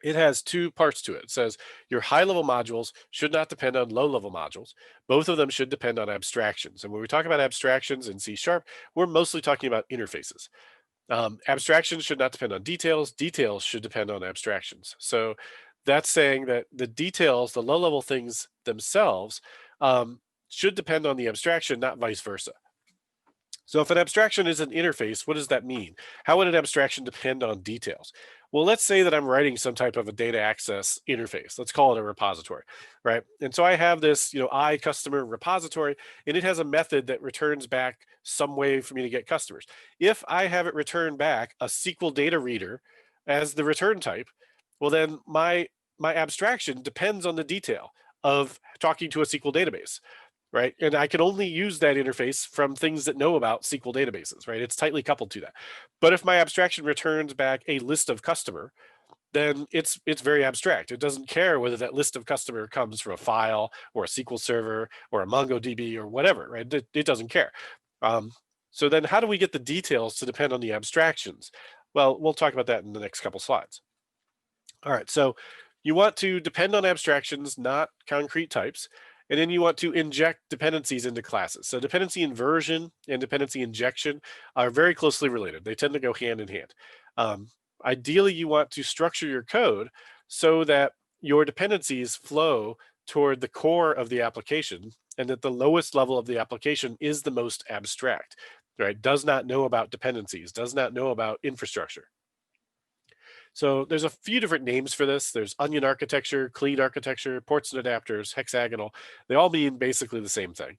It has two parts to it. It says your high level modules should not depend on low level modules. Both of them should depend on abstractions. And when we talk about abstractions in C#, we're mostly talking about interfaces. Abstractions should not depend on details. Details should depend on abstractions. So that's saying that the details, the low level things themselves, should depend on the abstraction, not vice versa. So if an abstraction is an interface, what does that mean? How would an abstraction depend on details? Well, let's say that I'm writing some type of a data access interface. Let's call it a repository, right? And so I have this, I customer repository, and it has a method that returns back some way for me to get customers. If I have it return back a SQL data reader as the return type, well, then my abstraction depends on the detail of talking to a SQL database, right? And I can only use that interface from things that know about SQL databases, right? It's tightly coupled to that. But if my abstraction returns back a list of customer, then it's very abstract. It doesn't care whether that list of customer comes from a file or a SQL server or a MongoDB or whatever, right? It doesn't care. So then how do we get the details to depend on the abstractions? Well, we'll talk about that in the next couple slides. All right, so you want to depend on abstractions, not concrete types, and then you want to inject dependencies into classes. So dependency inversion and dependency injection are very closely related. They tend to go hand in hand. Um, Ideally, you want to structure your code so that your dependencies flow toward the core of the application and that the lowest level of the application is the most abstract, right? Does not know about dependencies, does not know about infrastructure. So there's a few different names for this. There's onion architecture, clean architecture, ports and adapters, hexagonal. They all mean basically the same thing.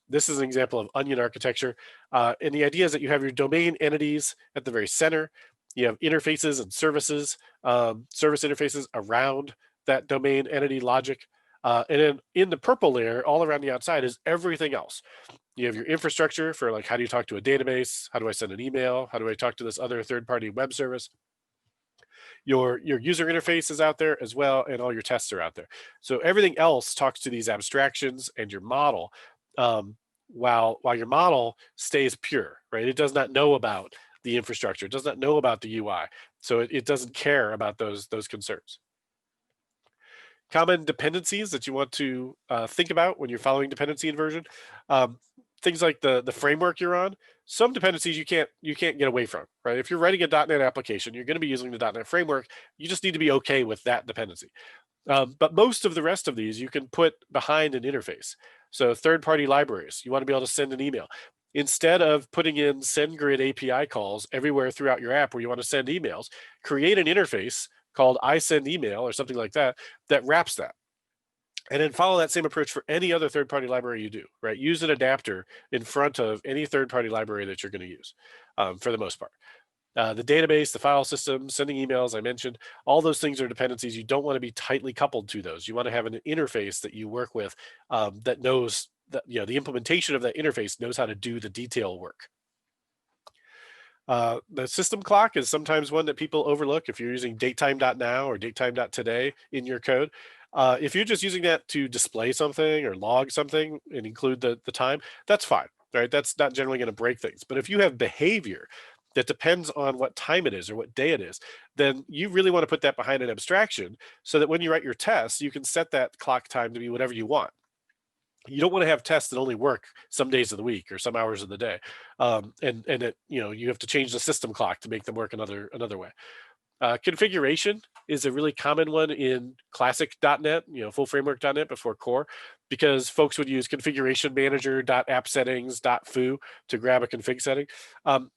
This is an example of onion architecture. And the idea is that you have your domain entities at the very center. You have interfaces and services, service interfaces around that domain entity logic. And then in the purple layer, all around the outside is everything else. You have your infrastructure for like, how do you talk to a database? How do I send an email? How do I talk to this other third-party web service? Your user interface is out there as well, and all your tests are out there. So everything else talks to these abstractions and your model, while your model stays pure, right? It does not know about the infrastructure. It does not know about the UI. So it doesn't care about those concerns. Common dependencies that you want to think about when you're following dependency inversion. Things like the framework you're on. Some dependencies you can't get away from, right? If you're writing a .NET application, you're going to be using the .NET framework. You just need to be okay with that dependency. But most of the rest of these you can put behind an interface. So third-party libraries, you want to be able to send an email. Instead of putting in SendGrid API calls everywhere throughout your app where you want to send emails, create an interface called iSendEmail or something like that that wraps that. And then follow that same approach for any other third-party library you do, right? Use an adapter in front of any third-party library that you're going to use for the most part. The database, the file system, sending emails, I mentioned, all those things are dependencies. You don't want to be tightly coupled to those. You want to have an interface that you work with that knows that, the implementation of that interface knows how to do the detail work. The system clock is sometimes one that people overlook if you're using datetime.now or datetime.today in your code. If you're just using that to display something or log something and include the time, that's fine, right? That's not generally going to break things. But if you have behavior that depends on what time it is or what day it is, then you really want to put that behind an abstraction so that when you write your tests, you can set that clock time to be whatever you want. You don't want to have tests that only work some days of the week or some hours of the day, and it, you have to change the system clock to make them work another way. Configuration is a really common one in classic .NET, full framework.NET before core, because folks would use configuration manager.appsettings.foo to grab a config setting.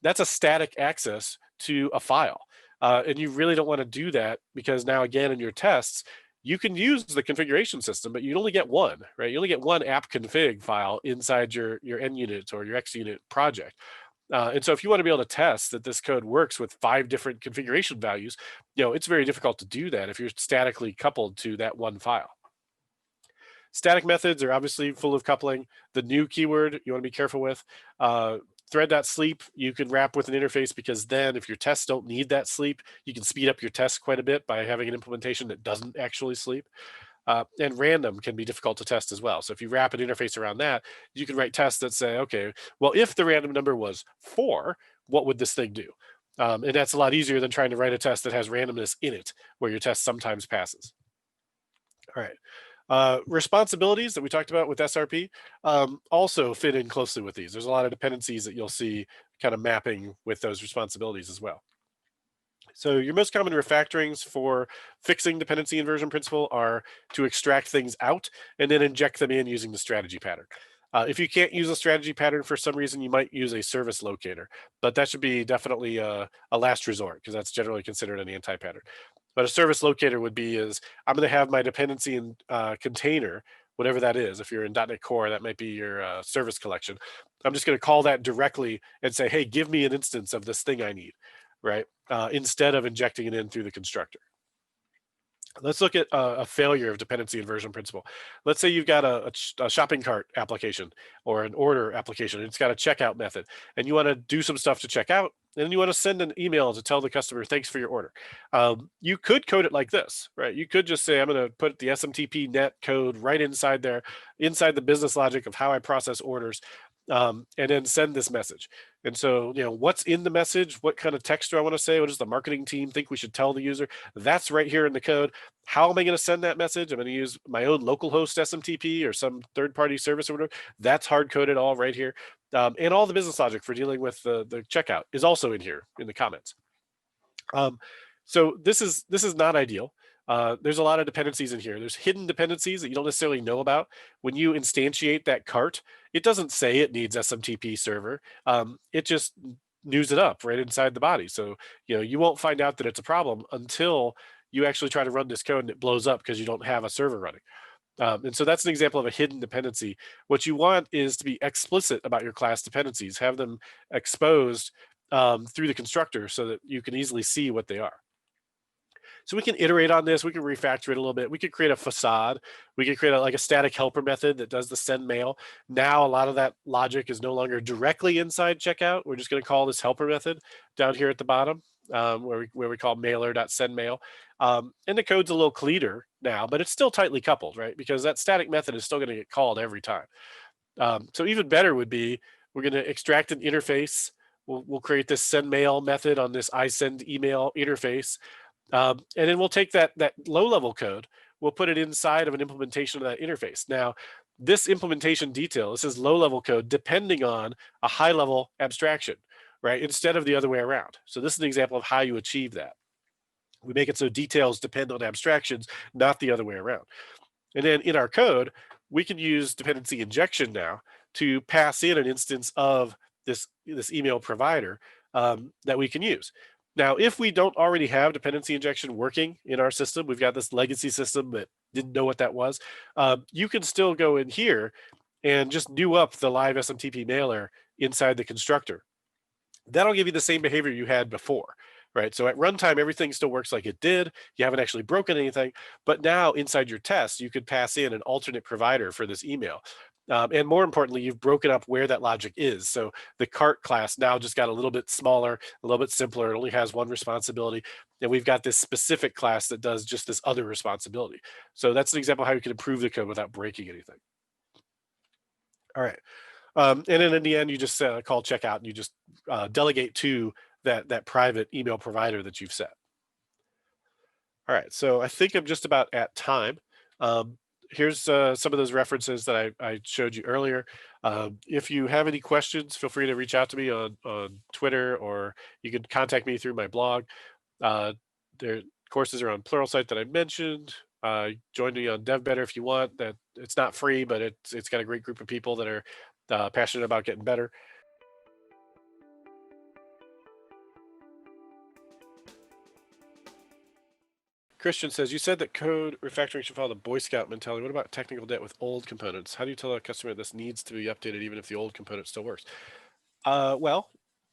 That's a static access to a file, and you really don't want to do that because now again in your tests you can use the configuration system, but you only get one, right? You only get one app config file inside your NUnit or your XUnit project. And so if you want to be able to test that this code works with 5 different configuration values, it's very difficult to do that if you're statically coupled to that one file. Static methods are obviously full of coupling. The new keyword you want to be careful with. Thread.sleep, you can wrap with an interface because then if your tests don't need that sleep, you can speed up your tests quite a bit by having an implementation that doesn't actually sleep. And random can be difficult to test as well. So if you wrap an interface around that, you can write tests that say, okay, well, if the random number was 4, what would this thing do? And that's a lot easier than trying to write a test that has randomness in it, where your test sometimes passes. All right. Responsibilities that we talked about with SRP also fit in closely with these. There's a lot of dependencies that you'll see kind of mapping with those responsibilities as well. So your most common refactorings for fixing dependency inversion principle are to extract things out and then inject them in using the strategy pattern. If you can't use a strategy pattern for some reason, you might use a service locator, but that should be definitely a last resort because that's generally considered an anti-pattern. But a service locator would be I'm going to have my dependency in container, whatever that is. If you're in .NET Core, that might be your service collection. I'm just going to call that directly and say, hey, give me an instance of this thing I need, right? Instead of injecting it in through the constructor. Let's look at a failure of dependency inversion principle. Let's say you've got a shopping cart application or an order application, and it's got a checkout method, and you want to do some stuff to check out, and then you want to send an email to tell the customer, thanks for your order. You could code it like this, right? You could just say, I'm going to put the SMTP net code right inside there, inside the business logic of how I process orders. and then send this message. And so, what's in the message? What kind of text do I want to say? What does the marketing team think we should tell the user? That's right here in the code. How am I going to send that message? I'm going to use my own localhost SMTP or some third-party service or whatever. That's hard-coded all right here. And all the business logic for dealing with the checkout is also in here in the comments. So this is not ideal. There's a lot of dependencies in here. There's hidden dependencies that you don't necessarily know about. When you instantiate that cart, it doesn't say it needs SMTP server. It just news it up right inside the body. So you won't find out that it's a problem until you actually try to run this code and it blows up because you don't have a server running. And so that's an example of a hidden dependency. What you want is to be explicit about your class dependencies, have them exposed through the constructor so that you can easily see what they are. So we can iterate on this. We can refactor it a little bit. We could create a facade. We could create like a static helper method that does the send mail. Now a lot of that logic is no longer directly inside checkout. We're just going to call this helper method down here at the bottom where we call mailer.sendmail. And the code's a little cleaner now, but it's still tightly coupled, right? Because that static method is still going to get called every time. So even better would be we're going to extract an interface. We'll create this send mail method on this iSend email interface. And then we'll take that low-level code, we'll put it inside of an implementation of that interface. Now, this implementation detail, this is low-level code depending on a high-level abstraction, right? Instead of the other way around. So this is an example of how you achieve that. We make it so details depend on abstractions, not the other way around. And then in our code, we can use dependency injection now to pass in an instance of this email provider that we can use. Now, if we don't already have dependency injection working in our system, we've got this legacy system that didn't know what that was, you can still go in here and just do up the live SMTP mailer inside the constructor. That'll give you the same behavior you had before, right? So at runtime, everything still works like it did. You haven't actually broken anything, but now inside your test, you could pass in an alternate provider for this email. And more importantly, you've broken up where that logic is. So the cart class now just got a little bit smaller, a little bit simpler. It only has one responsibility. And we've got this specific class that does just this other responsibility. So that's an example of how you can improve the code without breaking anything. All right. And then in the end, you just call checkout and you just delegate to that private email provider that you've set. All right, so I think I'm just about at time. Here's some of those references that I showed you earlier. If you have any questions, feel free to reach out to me on Twitter, or you can contact me through my blog. Their courses are on Pluralsight that I mentioned. Join me on DevBetter if you want. That it's not free, but it's got a great group of people that are passionate about getting better. Christian says, you said that code refactoring should follow the Boy Scout mentality. What about technical debt with old components? How do you tell a customer this needs to be updated even if the old component still works? Well,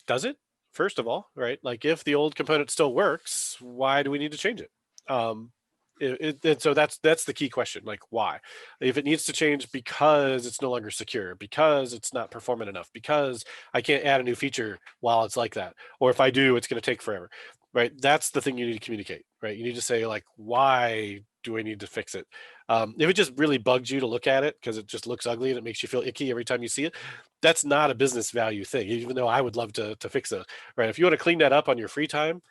does it? First of all, right? Like if the old component still works, why do we need to change it? So that's the key question, like why? If it needs to change because it's no longer secure, because it's not performant enough, because I can't add a new feature while it's like that, or if I do, it's going to take forever, right? That's the thing you need to communicate, right? You need to say like, why do I need to fix it? If it just really bugs you to look at it because it just looks ugly and it makes you feel icky every time you see it, that's not a business value thing, even though I would love to fix it, right? If you want to clean that up on your free time,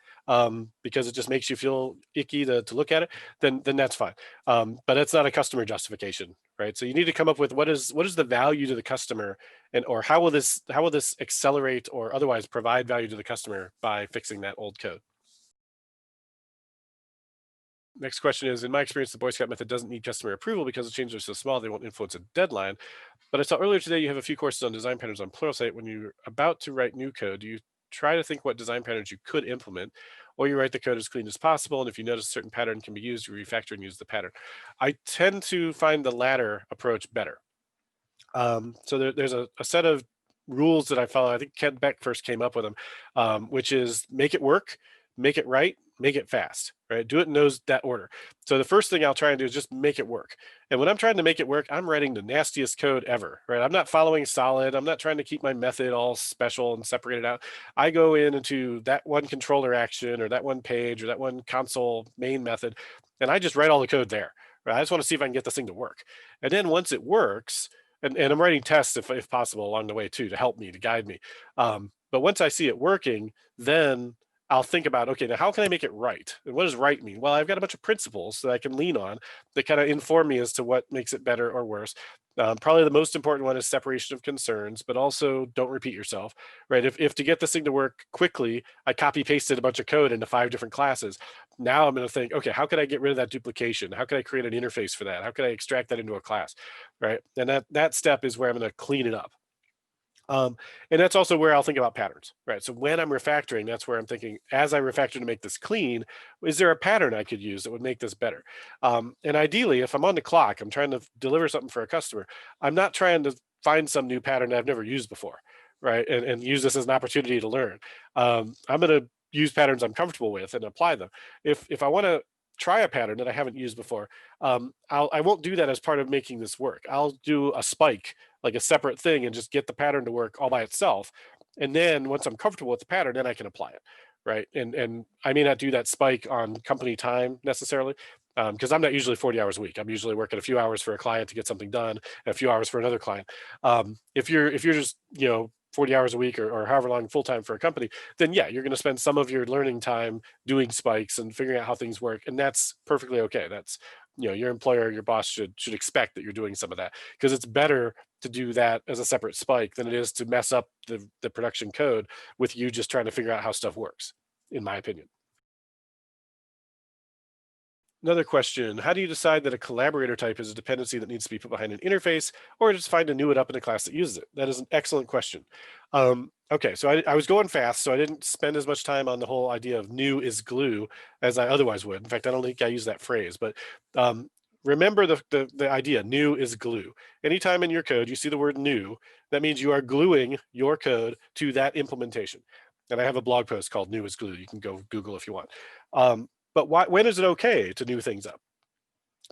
because it just makes you feel icky to look at it, then that's fine. But it's not a customer justification, right? So you need to come up with what is the value to the customer, and or how will this accelerate or otherwise provide value to the customer by fixing that old code. Next question is, in my experience, the Boy Scout method doesn't need customer approval because the changes are so small they won't influence a deadline. But I saw earlier today you have a few courses on design patterns on Pluralsight. When you're about to write new code, do you try to think what design patterns you could implement, or you write the code as clean as possible, and if you notice a certain pattern can be used, you refactor and use the pattern? I tend to find the latter approach better. So there's a set of rules that I follow. I think Ken Beck first came up with them, which is make it work, make it right, make it fast, right? Do it in that order. So the first thing I'll try and do is just make it work. And when I'm trying to make it work, I'm writing the nastiest code ever, right? I'm not following solid. I'm not trying to keep my method all special and separated out. I go into that one controller action or that one page or that one console main method, and I just write all the code there, right? I just want to see if I can get this thing to work. And then once it works, and I'm writing tests if possible along the way too, to help me, to guide me. But once I see it working, then I'll think about, okay, now how can I make it right? And what does right mean? Well, I've got a bunch of principles that I can lean on that kind of inform me as to what makes it better or worse. Probably the most important one is separation of concerns, but also don't repeat yourself, right? If to get this thing to work quickly, I copy pasted a bunch of code into 5 different classes. Now I'm going to think, okay, how can I get rid of that duplication? How can I create an interface for that? How can I extract that into a class, right? And that step is where I'm going to clean it up. And that's also where I'll think about patterns, right? So when I'm refactoring, that's where I'm thinking, as I refactor to make this clean, is there a pattern I could use that would make this better? And ideally, if I'm on the clock, I'm trying to deliver something for a customer, I'm not trying to find some new pattern that I've never used before, right? And use this as an opportunity to learn. I'm going to use patterns I'm comfortable with and apply them. If I want to try a pattern that I haven't used before, I won't do that as part of making this work. I'll do a spike, like a separate thing, and just get the pattern to work all by itself. And then once I'm comfortable with the pattern, then I can apply it, right? And I may not do that spike on company time necessarily, because I'm not usually 40 hours a week. I'm usually working a few hours for a client to get something done, and a few hours for another client. If you're just 40 hours a week or however long full time for a company, then yeah, you're going to spend some of your learning time doing spikes and figuring out how things work, and that's perfectly okay. That's your employer, your boss should expect that you're doing some of that, because it's better to do that as a separate spike than it is to mess up the production code with you just trying to figure out how stuff works, in my opinion. Another question: how do you decide that a collaborator type is a dependency that needs to be put behind an interface, or just find a new it up in a class that uses it? That is an excellent question. Okay, so I was going fast, so I didn't spend as much time on the whole idea of new is glue as I otherwise would. In fact, I don't think I use that phrase, but um, remember the idea: new is glue. Anytime in your code you see the word new, that means you are gluing your code to that implementation. And I have a blog post called "New is Glue." You can go Google if you want. But when is it okay to new things up?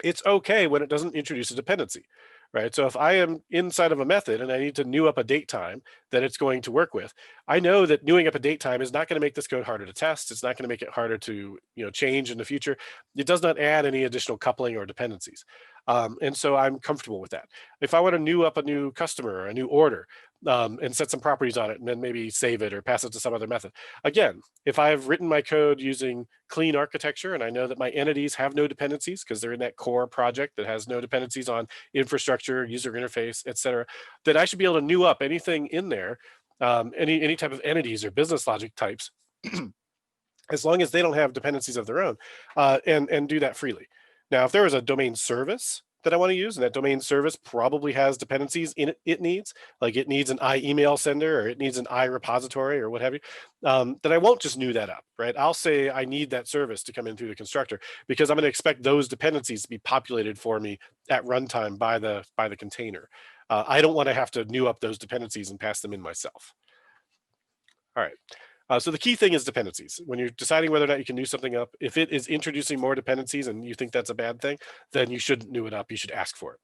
It's okay when it doesn't introduce a dependency, right? So if I am inside of a method and I need to new up a date time that it's going to work with, I know that newing up a date time is not going to make this code harder to test. It's not going to make it harder to change in the future. It does not add any additional coupling or dependencies. And so I'm comfortable with that. If I want to new up a new customer or a new order, and set some properties on it and then maybe save it or pass it to some other method. Again, if I've written my code using clean architecture and I know that my entities have no dependencies because they're in that core project that has no dependencies on infrastructure, user interface, et cetera, then I should be able to new up anything in there, any type of entities or business logic types, as long as they don't have dependencies of their own, and do that freely. Now, if there is a domain service that I want to use, and that domain service probably has dependencies in it needs, like it needs an I email sender or it needs an I repository or what have you, then I won't just new that up, right? I'll say I need that service to come in through the constructor because I'm going to expect those dependencies to be populated for me at runtime by the container. I don't want to have to new up those dependencies and pass them in myself. All right. So the key thing is dependencies. When you're deciding whether or not you can new something up, if it is introducing more dependencies and you think that's a bad thing, then you shouldn't new it up. You should ask for it.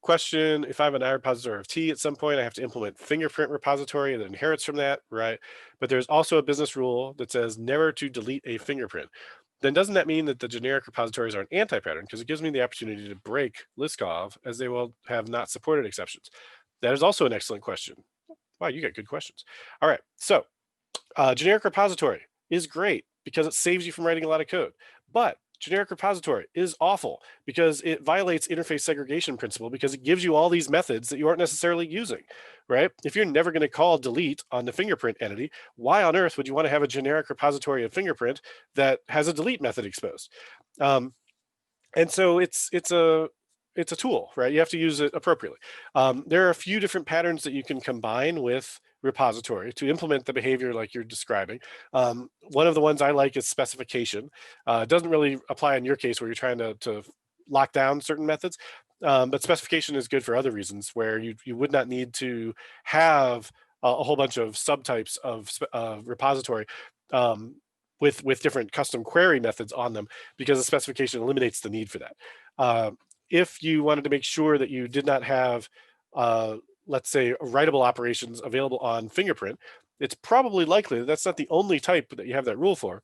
Question: if I have an I repository of T at some point, I have to implement fingerprint repository that inherits from that, right? But there's also a business rule that says never to delete a fingerprint. Then doesn't that mean that the generic repositories are an anti-pattern? Because it gives me the opportunity to break LISKOV as they will have not supported exceptions. That is also an excellent question. Wow, you got good questions. All right, so generic repository is great because it saves you from writing a lot of code, but generic repository is awful because it violates interface segregation principle because it gives you all these methods that you aren't necessarily using, right? If you're never going to call delete on the fingerprint entity, why on earth would you want to have a generic repository of fingerprint that has a delete method exposed? Um, and so it's a tool, right? You have to use it appropriately. There are a few different patterns that you can combine with repository to implement the behavior like you're describing. One of the ones I like is specification. It doesn't really apply in your case where you're trying to lock down certain methods, but specification is good for other reasons where you would not need to have a whole bunch of subtypes of repository, with different custom query methods on them, because the specification eliminates the need for that. If you wanted to make sure that you did not have, let's say, writable operations available on fingerprint, it's probably likely that that's not the only type that you have that rule for.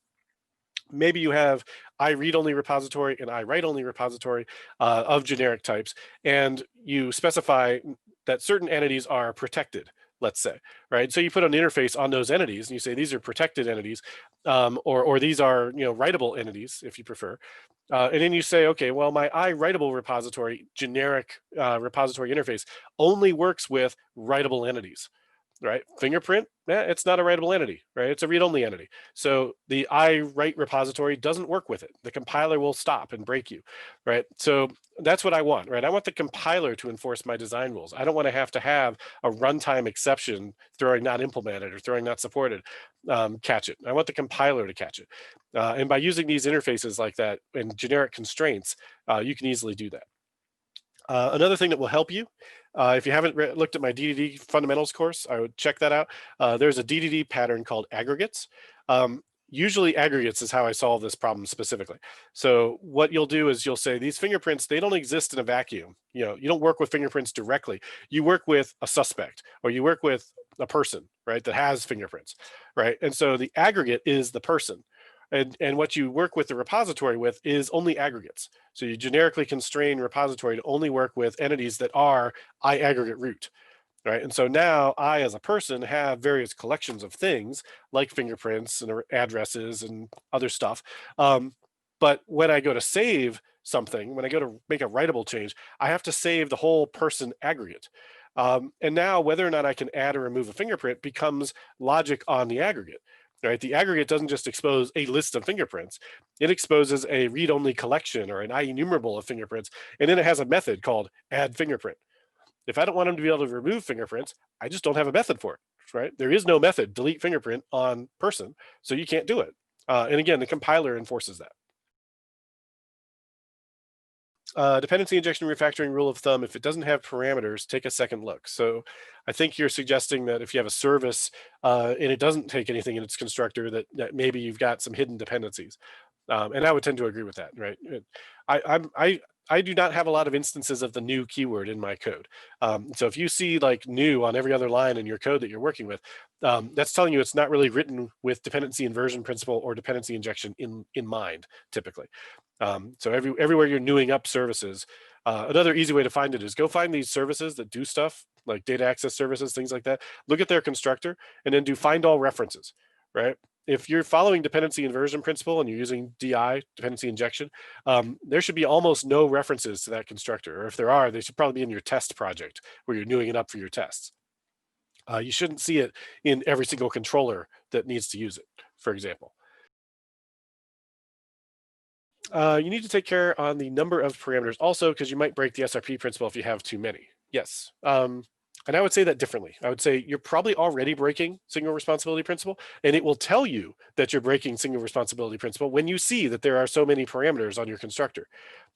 Maybe you have I read-only repository and I write-only repository of generic types, and you specify that certain entities are protected, let's say, right? So you put an interface on those entities and you say these are protected entities, or these are, you know, writable entities if you prefer. And then you say, okay, well, my I writable repository generic repository interface only works with writable entities, right? Fingerprint, it's not a writable entity, right? It's a read-only entity. So the I write repository doesn't work with it. The compiler will stop and break you, right? So that's what I want, right? I want the compiler to enforce my design rules. I don't want to have a runtime exception throwing not implemented or throwing not supported catch it. I want the compiler to catch it. And by using these interfaces like that and generic constraints, you can easily do that. Another thing that will help you, if you haven't looked at my DDD fundamentals course, I would check that out. There's a DDD pattern called aggregates. Usually aggregates is how I solve this problem specifically. So what you'll do is you'll say these fingerprints, they don't exist in a vacuum. You know, you don't work with fingerprints directly. You work with a suspect, or you work with a person, right, that has fingerprints, right? And so the aggregate is the person. And what you work with the repository with is only aggregates. So you generically constrain repository to only work with entities that are I aggregate root, right? And so now I, as a person, have various collections of things like fingerprints and addresses and other stuff. But when I go to save something, when I go to make a writable change, I have to save the whole person aggregate. And now whether or not I can add or remove a fingerprint becomes logic on the aggregate. Right, the aggregate doesn't just expose a list of fingerprints; it exposes a read-only collection or an IEnumerable of fingerprints, and then it has a method called add fingerprint. If I don't want them to be able to remove fingerprints, I just don't have a method for it. Right, there is no method delete fingerprint on person, so you can't do it. And again, the compiler enforces that. Dependency injection refactoring rule of thumb: if it doesn't have parameters, take a second look. So I think you're suggesting that if you have a service and it doesn't take anything in its constructor, that maybe you've got some hidden dependencies. And I would tend to agree with that, right? I do not have a lot of instances of the new keyword in my code. So if you see like new on every other line in your code that you're working with, that's telling you it's not really written with dependency inversion principle or dependency injection in mind, typically. So everywhere you're newing up services, another easy way to find it is go find these services that do stuff like data access services, things like that. Look at their constructor and then do find all references, right? If you're following dependency inversion principle and you're using DI, dependency injection, there should be almost no references to that constructor. Or if there are, they should probably be in your test project where you're newing it up for your tests. You shouldn't see it in every single controller that needs to use it, for example. You need to take care on the number of parameters also, because you might break the SRP principle if you have too many. Yes. And I would say that differently. I would say you're probably already breaking single responsibility principle, and it will tell you that you're breaking single responsibility principle when you see that there are so many parameters on your constructor.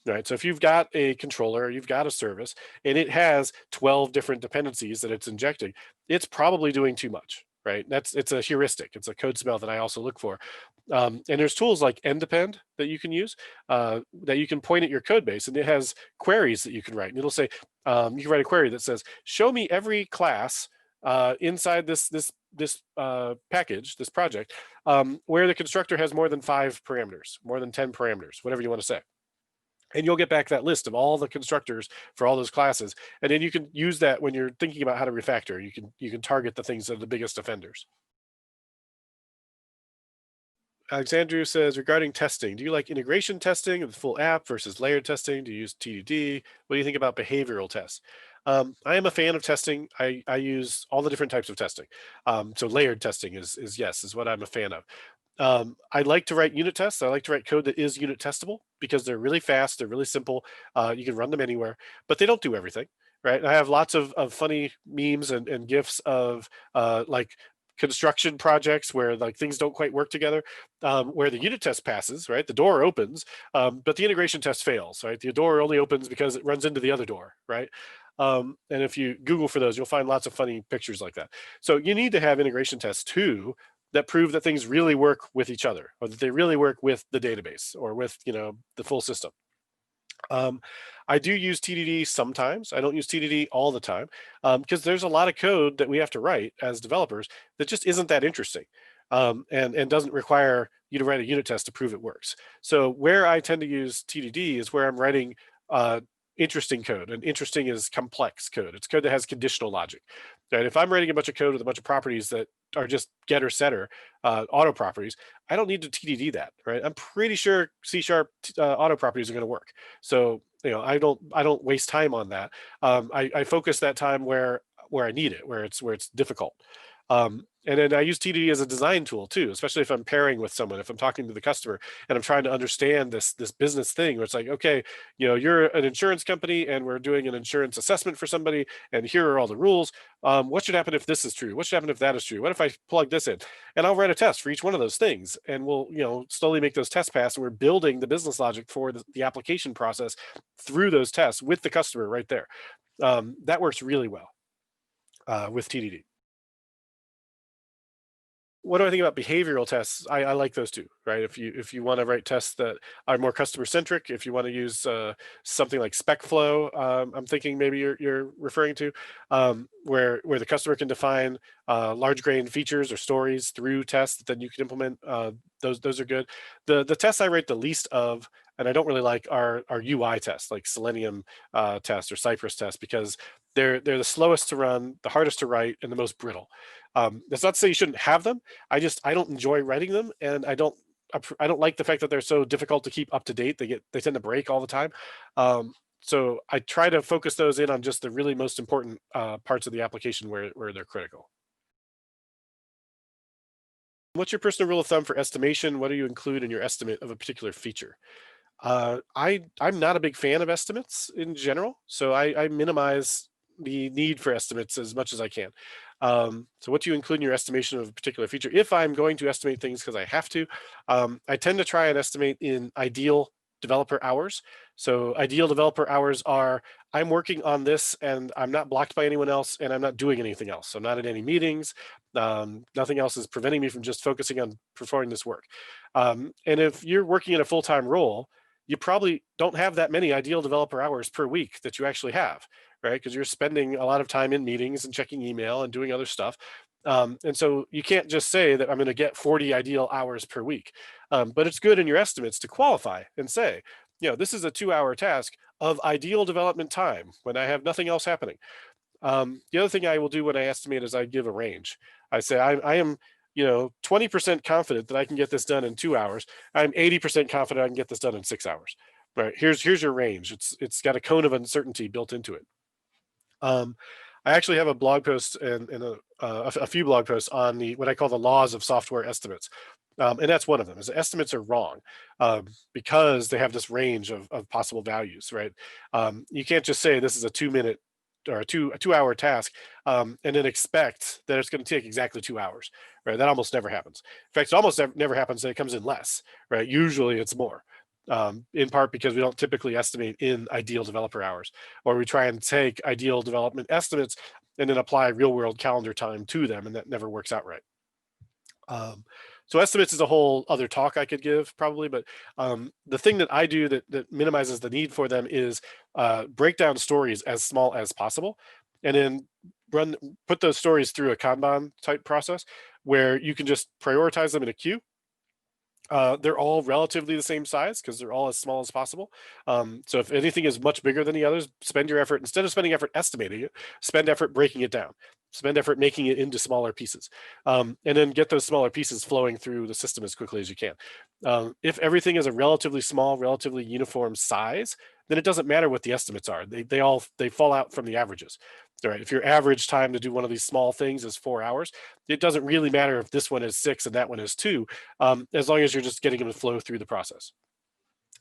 Right. So if you've got a controller, you've got a service, and it has 12 different dependencies that it's injecting, it's probably doing too much. Right. It's a heuristic. It's a code smell that I also look for. And there's tools like ndepend that you can use, that you can point at your code base, and it has queries that you can write. And it'll say, you can write a query that says, show me every class inside this package, this project, where the constructor has more than 5 parameters, more than 10 parameters, whatever you want to say. And you'll get back that list of all the constructors for all those classes. And then you can use that when you're thinking about how to refactor. You can target the things that are the biggest offenders. Alexandru says, regarding testing, do you like integration testing of the full app versus layered testing? Do you use TDD? What do you think about behavioral tests? I am a fan of testing. I use all the different types of testing. So layered testing is what I'm a fan of. I like to write unit tests. I like to write code that is unit testable because they're really fast. They're really simple. You can run them anywhere, but they don't do everything, right? And I have lots of funny memes and GIFs of like construction projects where like things don't quite work together, where the unit test passes, right? The door opens, but the integration test fails, right? The door only opens because it runs into the other door, right? And if you Google for those, you'll find lots of funny pictures like that. So you need to have integration tests too that prove that things really work with each other, or that they really work with the database or with, you know, the full system. I do use TDD sometimes. I don't use TDD all the time, because there's a lot of code that we have to write as developers that just isn't that interesting, and doesn't require, you to write a unit test to prove it works. So where I tend to use TDD is where I'm writing interesting code, and interesting is complex code. It's code that has conditional logic. And if I'm writing a bunch of code with a bunch of properties that are just getter setter auto properties, I don't need to TDD that, right? I'm pretty sure C# auto properties are going to work. So I don't waste time on that. I focus that time where I need it, where it's difficult. And then I use TDD as a design tool too, especially if I'm pairing with someone, if I'm talking to the customer and I'm trying to understand this business thing where it's like, okay, you're an insurance company and we're doing an insurance assessment for somebody, and here are all the rules. What should happen if this is true? What should happen if that is true? What if I plug this in? And I'll write a test for each one of those things, and we'll slowly make those tests pass, and we're building the business logic for the application process through those tests with the customer right there. That works really well with TDD. What do I think about behavioral tests? I like those too, right? If you want to write tests that are more customer centric, if you want to use something like spec flow, I'm thinking maybe you're referring to, where the customer can define large grain features or stories through tests that then you can implement. Those are good. The tests I write the least of, and I don't really like, are UI tests like Selenium tests or Cypress tests, because they're the slowest to run, the hardest to write, and the most brittle. That's not to say you shouldn't have them. I don't enjoy writing them, and I don't like the fact that they're so difficult to keep up to date. They tend to break all the time. So I try to focus those in on just the really most important parts of the application where they're critical. What's your personal rule of thumb for estimation? What do you include in your estimate of a particular feature? I'm not a big fan of estimates in general, so I minimize the need for estimates as much as I can. So what do you include in your estimation of a particular feature? If I'm going to estimate things because I have to, I tend to try and estimate in ideal developer hours. So ideal developer hours are, I'm working on this and I'm not blocked by anyone else and I'm not doing anything else. So I'm not in any meetings. Nothing else is preventing me from just focusing on performing this work. And if you're working in a full-time role, you probably don't have that many ideal developer hours per week that you actually have, right? Because you're spending a lot of time in meetings and checking email and doing other stuff. And so you can't just say that I'm going to get 40 ideal hours per week. But it's good in your estimates to qualify and say, this is a 2-hour task of ideal development time when I have nothing else happening. The other thing I will do when I estimate is I give a range. I say I am 20% confident that I can get this done in 2 hours. I'm 80% confident I can get this done in 6 hours. Right, here's your range. It's got a cone of uncertainty built into it. I actually have a blog post and a few blog posts on what I call the laws of software estimates. And that's one of them, is estimates are wrong because they have this range of possible values, right? You can't just say this is a 2-minute or a 2-hour task and then expect that it's going to take exactly 2 hours, right? That almost never happens. In fact, it almost never happens that it comes in less, right? Usually it's more. In part because we don't typically estimate in ideal developer hours, or we try and take ideal development estimates and then apply real world calendar time to them, and that never works out right. So estimates is a whole other talk I could give probably, but the thing that I do that minimizes the need for them is break down stories as small as possible, and then put those stories through a Kanban type process where you can just prioritize them in a queue. They're all relatively the same size because they're all as small as possible. So if anything is much bigger than the others, spend your effort, instead of spending effort estimating it, spend effort breaking it down, spend effort making it into smaller pieces, and then get those smaller pieces flowing through the system as quickly as you can. If everything is a relatively small, relatively uniform size, then it doesn't matter what the estimates are. They fall out from the averages. All right, if your average time to do one of these small things is 4 hours, it doesn't really matter if this one is 6 and that one is 2, as long as you're just getting them to flow through the process.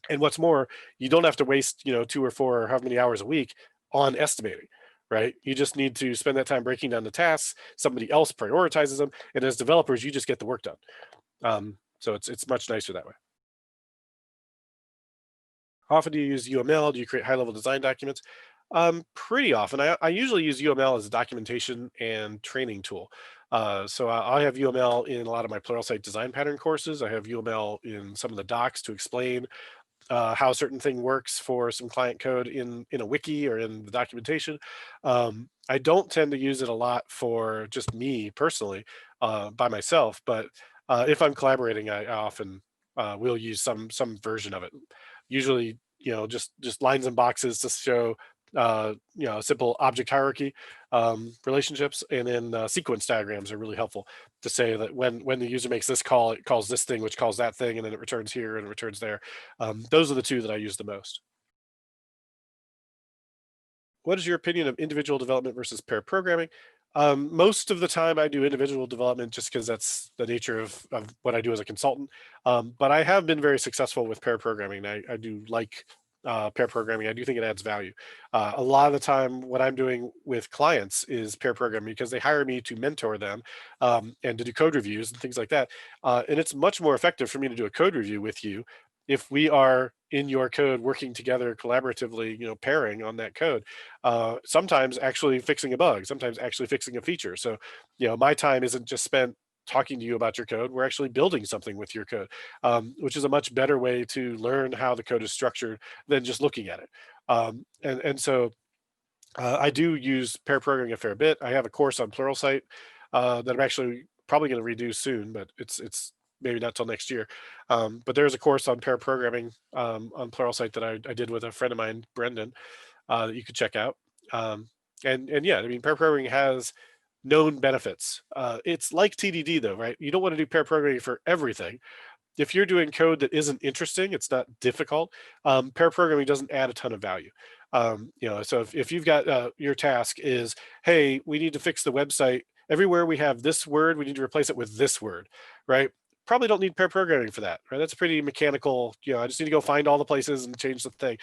And what's more, you don't have to waste 2 or 4 or how many hours a week on estimating, right? You just need to spend that time breaking down the tasks. Somebody else prioritizes them, and as developers, you just get the work done. So it's much nicer that way. How often do you use UML? Do you create high-level design documents? Pretty often. I usually use UML as a documentation and training tool. So I have UML in a lot of my Pluralsight design pattern courses. I have UML in some of the docs to explain how a certain thing works for some client code in a wiki or in the documentation. I don't tend to use it a lot for just me personally by myself, but If I'm collaborating, I often will use some version of it. Usually, just lines and boxes to show simple object hierarchy relationships, and then sequence diagrams are really helpful to say that when the user makes this call, it calls this thing, which calls that thing, and then it returns here and it returns there. Those are the two that I use the most. What is your opinion of individual development versus pair programming? Most of the time I do individual development just because that's the nature of what I do as a consultant. But I have been very successful with pair programming. I do like pair programming. I do think it adds value. A lot of the time, what I'm doing with clients is pair programming because they hire me to mentor them and to do code reviews and things like that. And it's much more effective for me to do a code review with you if we are in your code working together collaboratively, pairing on that code, sometimes actually fixing a bug, sometimes actually fixing a feature. So, my time isn't just spent talking to you about your code. We're actually building something with your code, which is a much better way to learn how the code is structured than just looking at it. And so I do use pair programming a fair bit. I have a course on Pluralsight that I'm actually probably going to redo soon, but it's maybe not till next year. But there's a course on pair programming on Pluralsight that I did with a friend of mine, Brendan, that you could check out. And yeah, I mean, pair programming has known benefits. It's like TDD though, right? You don't want to do pair programming for everything. If you're doing code that isn't interesting, it's not difficult. Pair programming doesn't add a ton of value. So if you've got your task is, hey, we need to fix the website. Everywhere we have this word, we need to replace it with this word, right? Probably don't need pair programming for that, right? That's pretty mechanical. I just need to go find all the places and change the thing.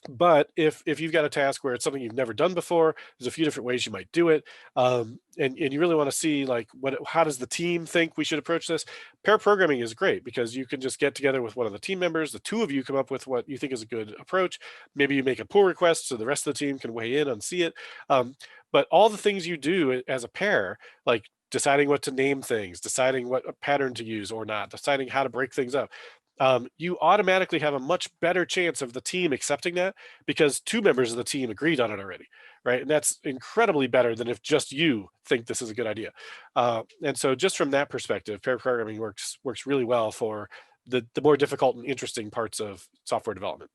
But if you've got a task where it's something you've never done before, there's a few different ways you might do it, and you really want to see like how does the team think we should approach this. Pair programming is great because you can just get together with one of the team members, the two of you come up with what you think is a good approach. Maybe you make a pull request so the rest of the team can weigh in and see it. But all the things you do as a pair, like deciding what to name things, deciding what a pattern to use or not, deciding how to break things up, you automatically have a much better chance of the team accepting that because two members of the team agreed on it already, right? And that's incredibly better than if just you think this is a good idea. And so, just from that perspective, pair programming works really well for the more difficult and interesting parts of software development.